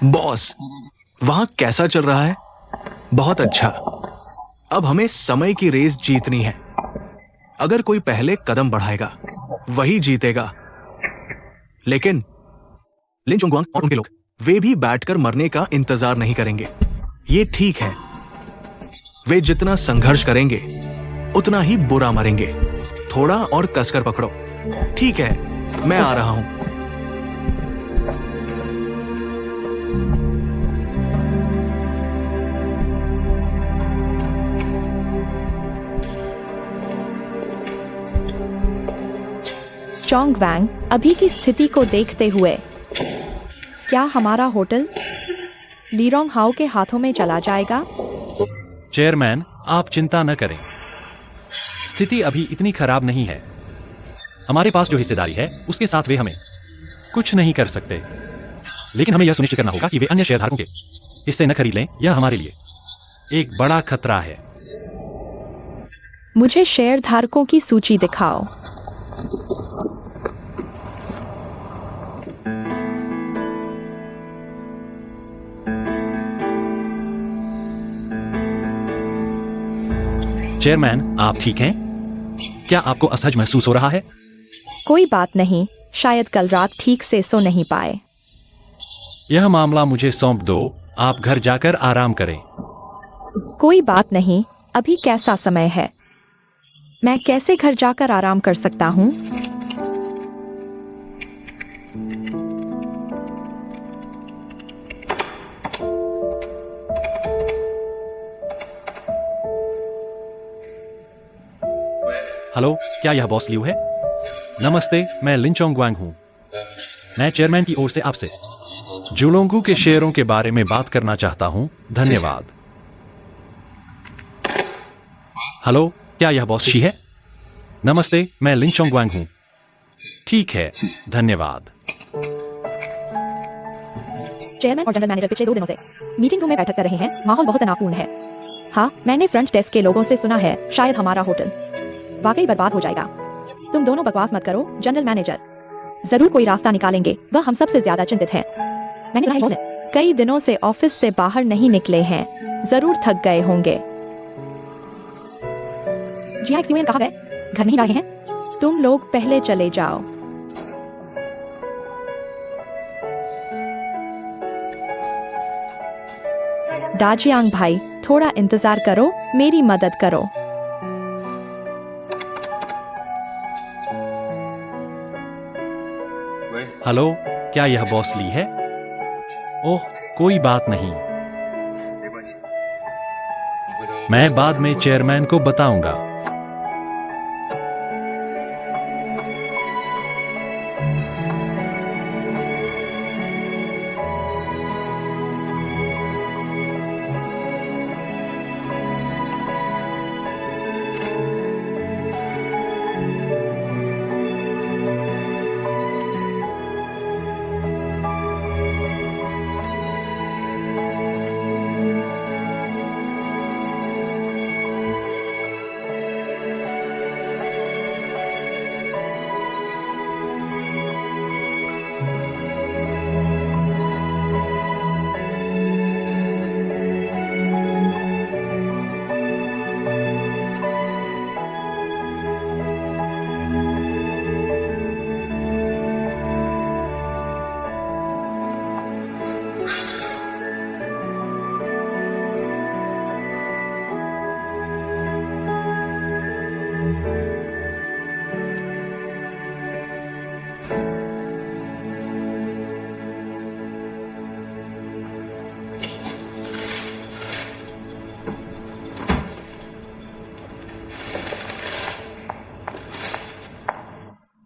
बॉस, वहां कैसा चल रहा है? बहुत अच्छा। अब हमें समय की रेस जीतनी है। अगर कोई पहले कदम बढ़ाएगा वही जीतेगा। लेकिन लिन चोंगवांग और उनके लोग, वे भी बैठकर मरने का इंतजार नहीं करेंगे। ये ठीक है, वे जितना संघर्ष करेंगे उतना ही बुरा मरेंगे। थोड़ा और कसकर पकड़ो। ठीक है, मैं आ रहा हूं। चोंगवांग, अभी की स्थिति को देखते हुए क्या हमारा होटल लीरोंग हाओ के हाथों में चला जाएगा? चेयरमैन, आप चिंता न करें। स्थिति अभी इतनी खराब नहीं है। हमारे पास जो हिस्सेदारी है उसके साथ वे हमें कुछ नहीं कर सकते। लेकिन हमें यह सुनिश्चित करना होगा कि वे अन्य शेयरधारकों के हिस्से न खरीद लें। यह हमारे लिए एक बड़ा खतरा है। मुझे शेयरधारकों की सूची दिखाओ। चेयरमैन, आप ठीक हैं? क्या आपको असहज महसूस हो रहा है? कोई बात नहीं, शायद कल रात ठीक से सो नहीं पाए। यह मामला मुझे सौंप दो। आप घर जाकर आराम करें। कोई बात नहीं, अभी कैसा समय है? मैं कैसे घर जाकर आराम कर सकता हूँ? हेलो, क्या यह बॉस लियू है? नमस्ते, मैं लिन चोंग ग्वांग हूँ। मैं चेयरमैन की ओर से आपसे जुलोंगू के शेयरों के बारे में बात करना चाहता हूँ। धन्यवाद। हेलो, क्या यह बॉस शी है? नमस्ते, मैं लिन चोंग ग्वांग हूँ। ठीक है, धन्यवाद। चेयरमैन और जनरल मैनेजर पिछले 2 दिनों से मीटिंग रूम में बैठक कर रहे हैं। माहौल बहुत तनावपूर्ण है। हाँ, मैंने फ्रंट डेस्क के लोगों से सुना है शायद हमारा होटल वाकई बर्बाद हो जाएगा। तुम दोनों बकवास मत करो जनरल मैनेजर, जरूर कोई रास्ता निकालेंगे। वह हम सबसे ज्यादा चिंतित है। मैंने सुना है कई दिनों से ऑफिस से बाहर नहीं निकले हैं, जरूर थक गए होंगे। जी हाँ, एक्सयूएन कहाँ गए? घर नहीं रहे हैं? तुम लोग पहले चले जाओ। दाजियांग भाई, थोड़ा इंतजार करो, मेरी मदद करो। हेलो, क्या यह बॉस ली है? ओह, कोई बात नहीं, मैं बाद में चेयरमैन को बताऊंगा।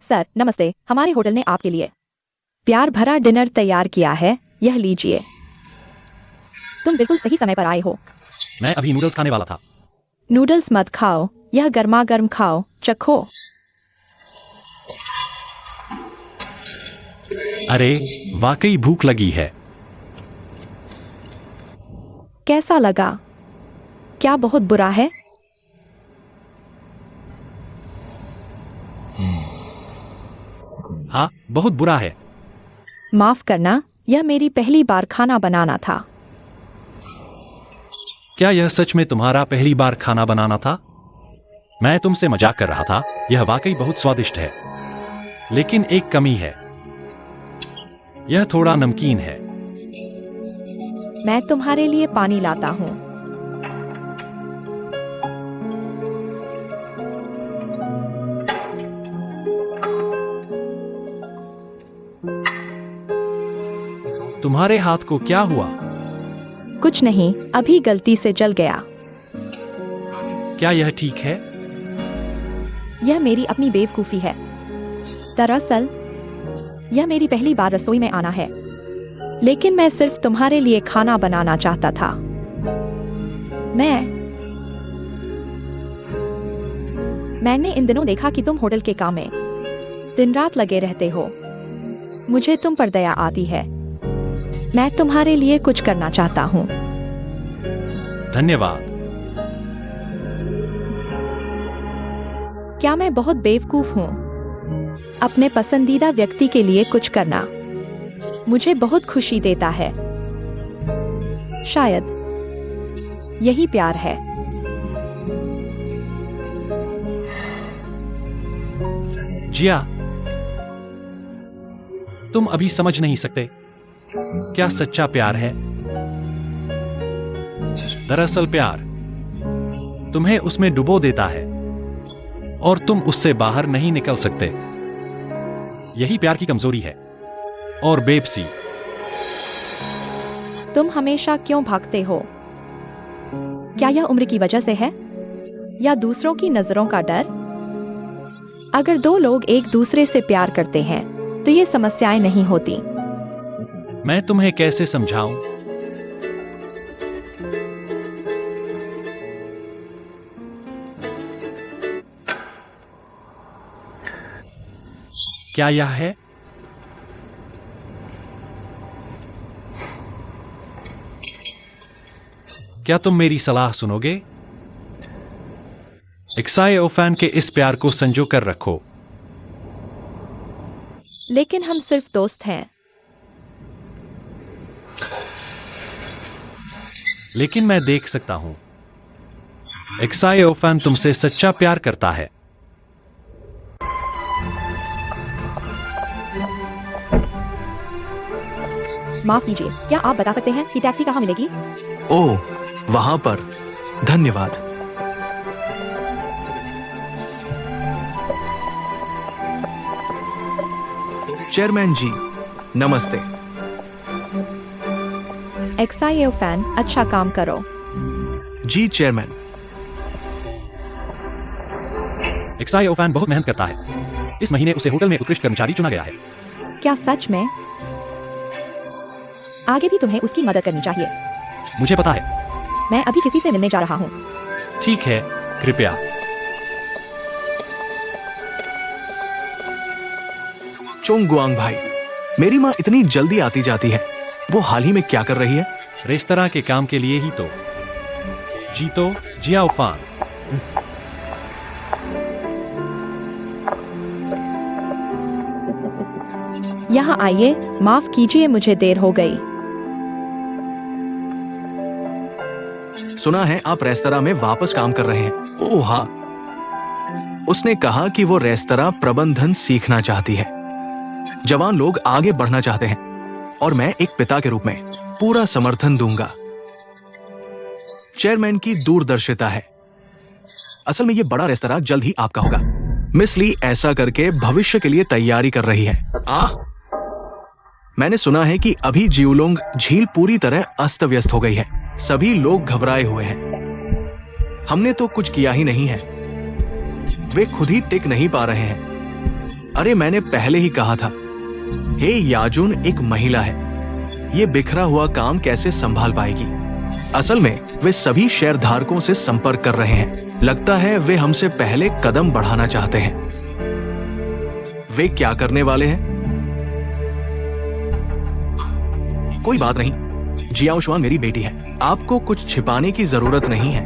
सर नमस्ते, हमारे होटल ने आपके लिए प्यार भरा डिनर तैयार किया है, यह लीजिए। तुम बिल्कुल सही समय पर आए हो। मैं अभी नूडल्स खाने वाला था। नूडल्स मत खाओ, यह गर्मा गर्म खाओ, चखो। अरे, वाकई भूख लगी है। कैसा लगा? क्या बहुत बुरा है? हाँ, बहुत बुरा है। माफ करना, यह मेरी पहली बार खाना बनाना था। क्या यह सच में तुम्हारा पहली बार खाना बनाना था? मैं तुमसे मजाक कर रहा था। यह वाकई बहुत स्वादिष्ट है, लेकिन एक कमी है, यह थोड़ा नमकीन है। मैं तुम्हारे लिए पानी लाता हूँ। तुम्हारे हाथ को क्या हुआ? कुछ नहीं, अभी गलती से जल गया। क्या यह ठीक है? यह मेरी अपनी बेवकूफी है। दरअसल यह मेरी पहली बार रसोई में आना है, लेकिन मैं सिर्फ तुम्हारे लिए खाना बनाना चाहता था। मैंने इन दिनों देखा कि तुम होटल के काम में दिन रात लगे रहते हो। मुझे तुम पर दया आती है। मैं तुम्हारे लिए कुछ करना चाहता हूँ। धन्यवाद। क्या मैं बहुत बेवकूफ हूँ? अपने पसंदीदा व्यक्ति के लिए कुछ करना मुझे बहुत खुशी देता है। शायद यही प्यार है। जिया, तुम अभी समझ नहीं सकते क्या सच्चा प्यार है। दरअसल प्यार तुम्हें उसमें डुबो देता है और तुम उससे बाहर नहीं निकल सकते। यही प्यार की कमजोरी है और बेबसी। तुम हमेशा क्यों भागते हो? क्या यह उम्र की वजह से है या दूसरों की नजरों का डर? अगर दो लोग एक दूसरे से प्यार करते हैं तो ये समस्याएं नहीं होती। मैं तुम्हें कैसे समझाऊं? क्या यह है? क्या तुम मेरी सलाह सुनोगे? एक्सायोफैन के इस प्यार को संजो कर रखो। लेकिन हम सिर्फ दोस्त हैं। लेकिन मैं देख सकता हूं एक्सायोफैन तुमसे सच्चा प्यार करता है। माफ कीजिए, क्या आप बता सकते हैं कि टैक्सी कहाँ मिलेगी? ओह, वहां पर। धन्यवाद। चेयरमैन जी, नमस्ते। एक्सायोफैन, अच्छा काम करो। जी चेयरमैन। एक्सायोफैन बहुत मेहनत करता है। इस महीने उसे होटल में उत्कृष्ट कर्मचारी चुना गया है। क्या सच में? आगे भी तुम्हें उसकी मदद करनी चाहिए। मुझे पता है। मैं अभी किसी से मिलने जा रहा हूँ। ठीक है, कृपया। चोंगगुआंग भाई, मेरी माँ इतनी जल्दी आती जाती है। वो हाल ही में क्या कर रही है? रेस्तरां के काम के लिए ही तो। जीतो जियाओफान। यहाँ आइए, माफ कीजिए मुझे देर हो गई। सुना है आप रेस्तरां में वापस काम कर रहे हैं। ओह हाँ। उसने कहा कि वो रेस्तरां प्रबंधन सीखना चाहती है। जवान लोग आगे बढ़ना चाहते हैं और मैं एक पिता के रूप में पूरा समर्थन दूंगा। चेयरमैन की दूरदर्शिता है। असल में ये बड़ा रेस्तरां जल्द ही आपका होगा। मिस ली ऐसा करके भविष्य के लिए तैयारी कर रही है। मैंने सुना है कि अभी जिउलोंग झील पूरी तरह अस्त व्यस्त हो गई है। सभी लोग घबराए हुए हैं। हमने तो कुछ किया ही नहीं है। वे खुद ही टिक नहीं पा रहे हैं। अरे मैंने पहले ही कहा था। हे याजुन एक महिला है। ये बिखरा हुआ काम कैसे संभाल पाएगी? असल में वे सभी शेयरधारकों से संपर्क कर रहे हैं। लगता है वे हमसे पहले कदम बढ़ाना चाहते हैं। वे क्या करने वाले हैं? कोई बात नहीं, जियाओशुआन मेरी बेटी है। आपको कुछ छिपाने की जरूरत नहीं है।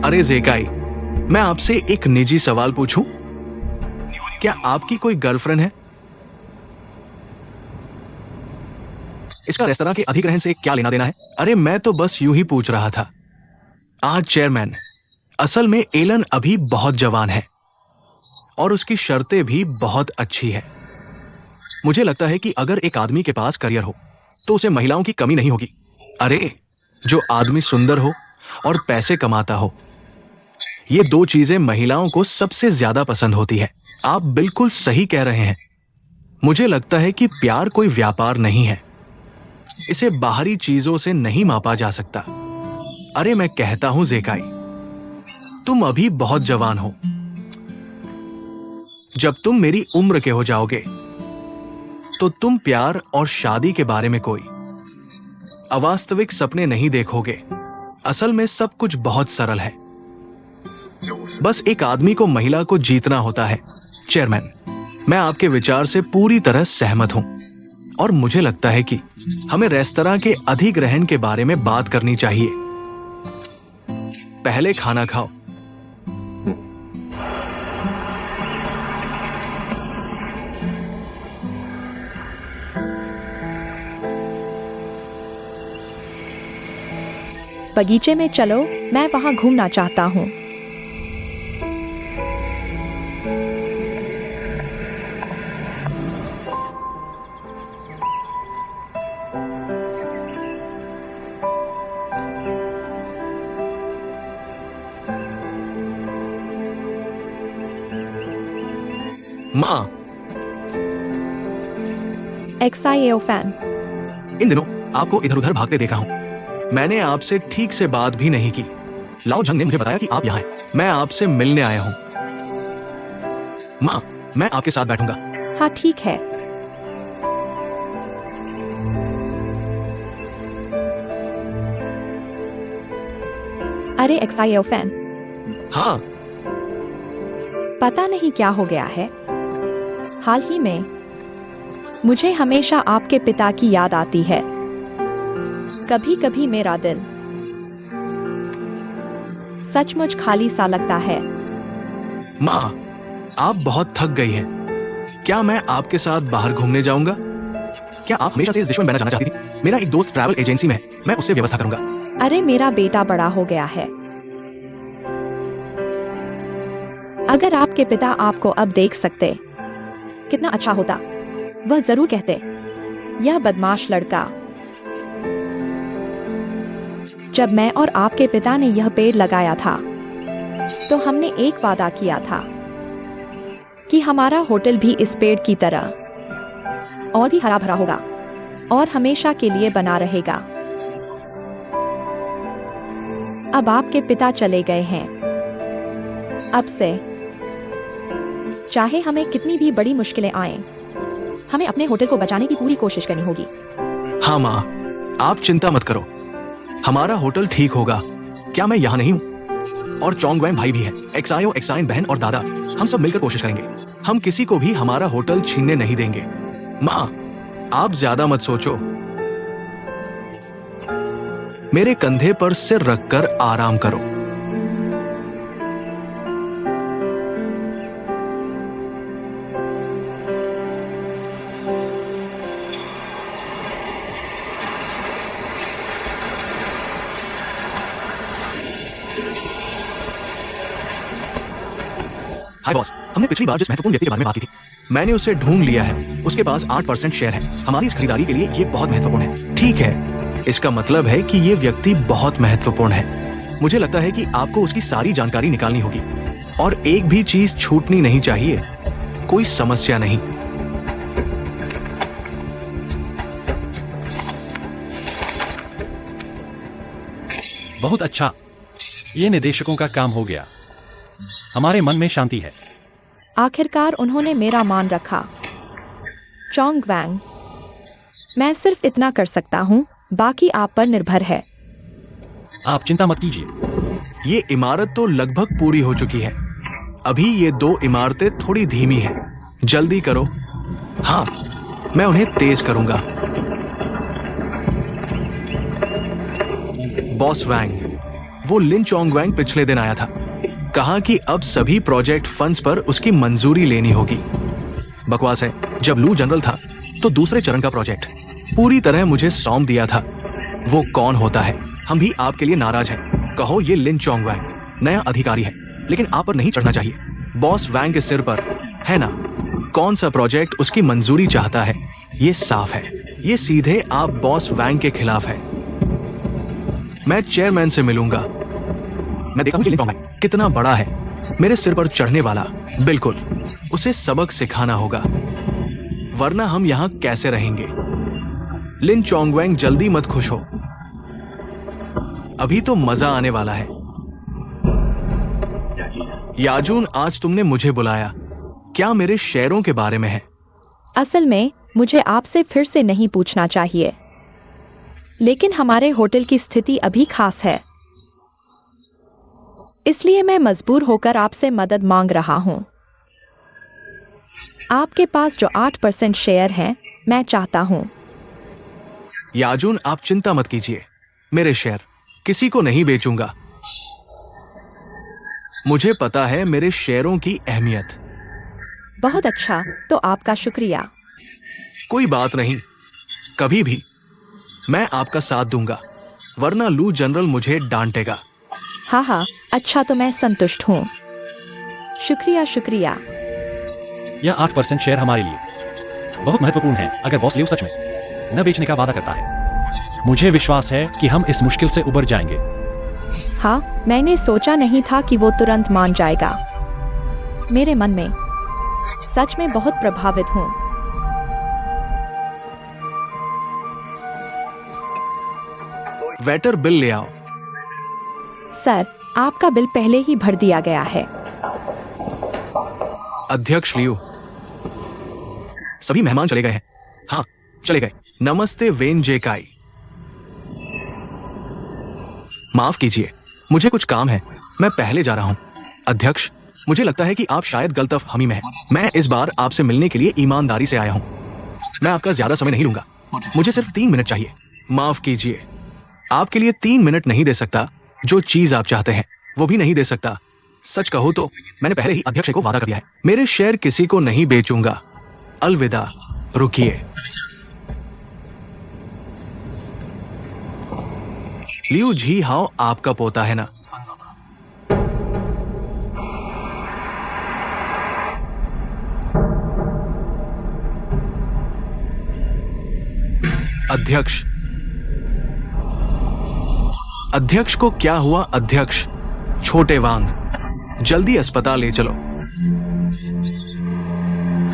अरे जेकाई, मैं आपसे एक निजी सवाल पूछूं? क्या आपकी कोई गर्लफ्रेंड है? इसका रेस्तरां के अधिग्रहण से क्या लेना देना है? अरे मैं तो बस यूं ही पूछ रहा था। आज चेयरमैन, असल में एलन अभी बहुत जवान है और उसकी शर्तें भी बहुत अच्छी है। मुझे लगता है कि अगर एक आदमी के पास करियर हो तो उसे महिलाओं की कमी नहीं होगी। अरे जो आदमी सुंदर हो और पैसे कमाता हो, ये दो चीजें महिलाओं को सबसे ज्यादा पसंद होती है। आप बिल्कुल सही कह रहे हैं। मुझे लगता है कि प्यार कोई व्यापार नहीं है। इसे बाहरी चीजों से नहीं मापा जा सकता। अरे मैं कहता हूं जेकाई, तुम अभी बहुत जवान हो। जब तुम मेरी उम्र के हो जाओगे तो तुम प्यार और शादी के बारे में कोई अवास्तविक सपने नहीं देखोगे। असल में सब कुछ बहुत सरल है। बस एक आदमी को महिला को जीतना होता है। चेयरमैन, मैं आपके विचार से पूरी तरह सहमत हूं और मुझे लगता है कि हमें रेस्तरां के अधिग्रहण के बारे में बात करनी चाहिए। पहले खाना खाओ। बगीचे में चलो, मैं वहां घूमना चाहता हूँ। माँ, एक्सायोफैन, इन दिनों आपको इधर उधर भागते देखा हूं। मैंने आपसे ठीक से बात भी नहीं की। लाओ झंग ने मुझे बताया कि आप यहाँ हैं। मैं आपसे मिलने आया हूँ। माँ, मैं आपके साथ बैठूंगा। हाँ ठीक है। अरे XIO फैन, हाँ, पता नहीं क्या हो गया है। हाल ही में मुझे हमेशा आपके पिता की याद आती है। कभी कभी मेरा दिल सचमुच खाली सा लगता है। माँ, आप बहुत थक गई हैं। क्या मैं आपके साथ बाहर घूमने जाऊंगा? क्या आप हमेशा से इस देश में रहना चाहती थी? मेरा एक दोस्त ट्रैवल एजेंसी में है, मैं उससे व्यवस्था करूंगा। अरे मेरा बेटा बड़ा हो गया है। अगर आपके पिता आपको अब देख सकते कितना अच्छा होता। वह जरूर कहते, यह बदमाश लड़का। जब मैं और आपके पिता ने यह पेड़ लगाया था तो हमने एक वादा किया था कि हमारा होटल भी इस पेड़ की तरह और भी हरा भरा होगा और हमेशा के लिए बना रहेगा। अब आपके पिता चले गए हैं। अब से चाहे हमें कितनी भी बड़ी मुश्किलें आएं, हमें अपने होटल को बचाने की पूरी कोशिश करनी होगी। हाँ माँ, आप चिंता मत करो, हमारा होटल ठीक होगा। क्या मैं यहाँ नहीं हूँ? और चोंगवें भाई भी हैं, XIO XIN बहन और दादा, हम सब मिलकर कोशिश करेंगे। हम किसी को भी हमारा होटल छीनने नहीं देंगे। माँ, आप ज्यादा मत सोचो। मेरे कंधे पर सिर रखकर आराम करो। हाय बॉस, हमने पिछली बार जिस महत्वपूर्ण व्यक्ति के बारे में बात की थी, मैंने उसे ढूंढ लिया है। उसके पास 8% शेयर है। हमारी इस खरीदारी के लिए ये बहुत महत्वपूर्ण है। ठीक है, इसका मतलब है कि ये व्यक्ति बहुत महत्वपूर्ण है। मुझे लगता है कि आपको उसकी सारी जानकारी निकालनी होगी और एक भी चीज छूटनी नहीं चाहिए। कोई समस्या नहीं। बहुत अच्छा, ये निदेशकों का काम हो गया। हमारे मन में शांति है। आखिरकार उन्होंने मेरा मान रखा। चोंगवें, मैं सिर्फ इतना कर सकता हूँ, बाकी आप पर निर्भर है। आप चिंता मत कीजिए। ये इमारत तो लगभग पूरी हो चुकी है। अभी ये 2 इमारतें थोड़ी धीमी हैं। जल्दी करो। हाँ, मैं उन्हें तेज करूंगा। बॉस वैंग, वो लिन चोंगवें पिछले दिन आया था। कहा कि अब सभी प्रोजेक्ट फंड्स पर उसकी मंजूरी लेनी होगी। बकवास है। जब लू जनरल था तो दूसरे चरण का प्रोजेक्ट पूरी तरह मुझे सौंप दिया था। वो कौन होता है? हम भी आपके लिए नाराज हैं। कहो ये लिन चोंगवें नया अधिकारी है, लेकिन आप पर नहीं चढ़ना चाहिए। बॉस वैंग के सिर पर है ना। कौन सा प्रोजेक्ट उसकी मंजूरी चाहता है? ये साफ है। ये सीधे आप बॉस वैंग के खिलाफ है। मैं चेयरमैन से मिलूंगा। मैं देखता हूं कि लिन चोंगवें कितना बड़ा है। मेरे सिर पर चढ़ने वाला। बिल्कुल, उसे सबक सिखाना होगा, वरना हम यहां कैसे रहेंगे। लिन चोंगवें, जल्दी मत खुश हो, अभी तो मजा आने वाला है। याजून, आज तुमने मुझे बुलाया, क्या मेरे शेयरों के बारे में है? असल में मुझे आपसे फिर से नहीं पूछना चाहिए, लेकिन हमारे होटल की स्थिति अभी खास है, इसलिए मैं मजबूर होकर आपसे मदद मांग रहा हूं। आपके पास जो 8% शेयर हैं, मैं चाहता हूं। याजून, आप चिंता मत कीजिए, मेरे शेयर किसी को नहीं बेचूंगा। मुझे पता है मेरे शेयरों की अहमियत। बहुत अच्छा, तो आपका शुक्रिया। कोई बात नहीं, कभी भी मैं आपका साथ दूंगा, वरना लू जनरल मुझे डांटेगा। हाँ हाँ, अच्छा, तो मैं संतुष्ट हूँ। शुक्रिया शुक्रिया। यह 8% शेयर हमारे लिए बहुत महत्वपूर्ण है। अगर बॉस लियो सच में न बेचने का वादा करता है, मुझे विश्वास है कि हम इस मुश्किल से उबर जाएंगे। हाँ, मैंने सोचा नहीं था कि वो तुरंत मान जाएगा। मेरे मन में सच में बहुत प्रभावित हूँ। वेटर बिल ले आओ। सर, आपका बिल पहले ही भर दिया गया है। अध्यक्ष लियू, सभी मेहमान चले गए हैं। हाँ, चले गए। नमस्ते वेन जेकाई। माफ कीजिए, मुझे कुछ काम है, मैं पहले जा रहा हूं। अध्यक्ष, मुझे लगता है कि आप शायद गलतफहमी में हैं। मैं इस बार आपसे मिलने के लिए ईमानदारी से आया हूं। मैं आपका ज्यादा समय नहीं लूंगा, मुझे सिर्फ 3 मिनट चाहिए। माफ कीजिए, आपके लिए 3 मिनट नहीं दे सकता। जो चीज आप चाहते हैं वो भी नहीं दे सकता। सच कहो तो मैंने पहले ही अध्यक्ष को वादा कर दिया है, मेरे शेयर किसी को नहीं बेचूंगा। अलविदा। रुकिए, लियू जी हाओ आपका पोता है ना? अध्यक्ष, अध्यक्ष को क्या हुआ? अध्यक्ष, छोटे वांग, जल्दी अस्पताल ले चलो।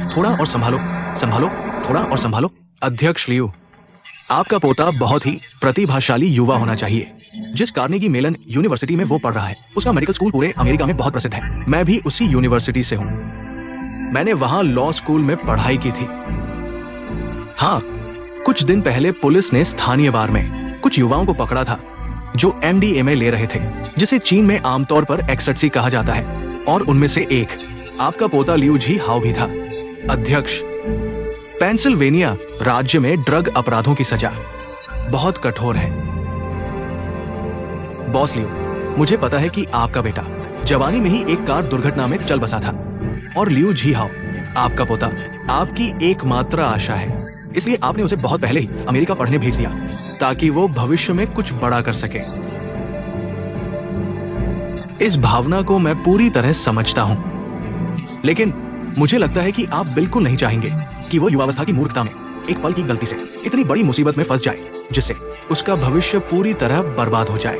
थोड़ा और संभालो, संभालो, थोड़ा और संभालो। अध्यक्ष लियू, आपका पोता बहुत ही प्रतिभाशाली युवा होना चाहिए। जिस कार्नेगी मेलन यूनिवर्सिटी में वो पढ़ रहा है, उसका मेडिकल स्कूल पूरे अमेरिका में बहुत प्रसिद्ध है। मैं भी उसी यूनिवर्सिटी से हूं। मैंने वहां लॉ स्कूल में पढ़ाई की थी। हाँ, कुछ दिन पहले पुलिस ने स्थानीय बार में कुछ युवाओं को पकड़ा था जो MDMA ले रहे थे, जिसे चीन में आमतौर पर एक्सटसी कहा जाता है, और उनमें से एक आपका पोता लियू जी हाओ भी था। अध्यक्ष, पेंसिल्वेनिया राज्य में ड्रग अपराधों की सजा बहुत कठोर है। बॉस लियू, मुझे पता है कि आपका बेटा जवानी में ही एक कार दुर्घटना में चल बसा था, और लियू जी हाओ, आपका पोता, आपकी एकमात्र आशा है। इसलिए आपने उसे बहुत पहले ही अमेरिका पढ़ने भेज दिया ताकि वो भविष्य में कुछ बड़ा कर सके। इस भावना को मैं पूरी तरह समझता हूं, लेकिन मुझे लगता है कि आप बिल्कुल नहीं चाहेंगे कि वो युवावस्था की मूर्खता में एक पल की गलती से इतनी बड़ी मुसीबत में फंस जाए जिससे उसका भविष्य पूरी तरह बर्बाद हो जाए।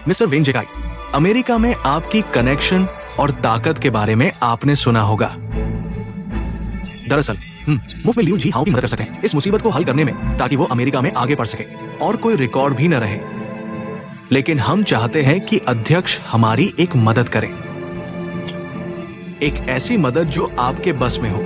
मिस्टर वेन जेकाई, अमेरिका में आपकी कनेक्शन और ताकत के बारे में आपने सुना होगा। दरअसल मुफ्त में लियू जी हाओ की मदद कर सकते हैं इस मुसीबत को हल करने में, ताकि वो अमेरिका में आगे बढ़ सके और कोई रिकॉर्ड भी न रहे। लेकिन हम चाहते हैं कि अध्यक्ष हमारी एक मदद करें, एक ऐसी मदद जो आपके बस में हो।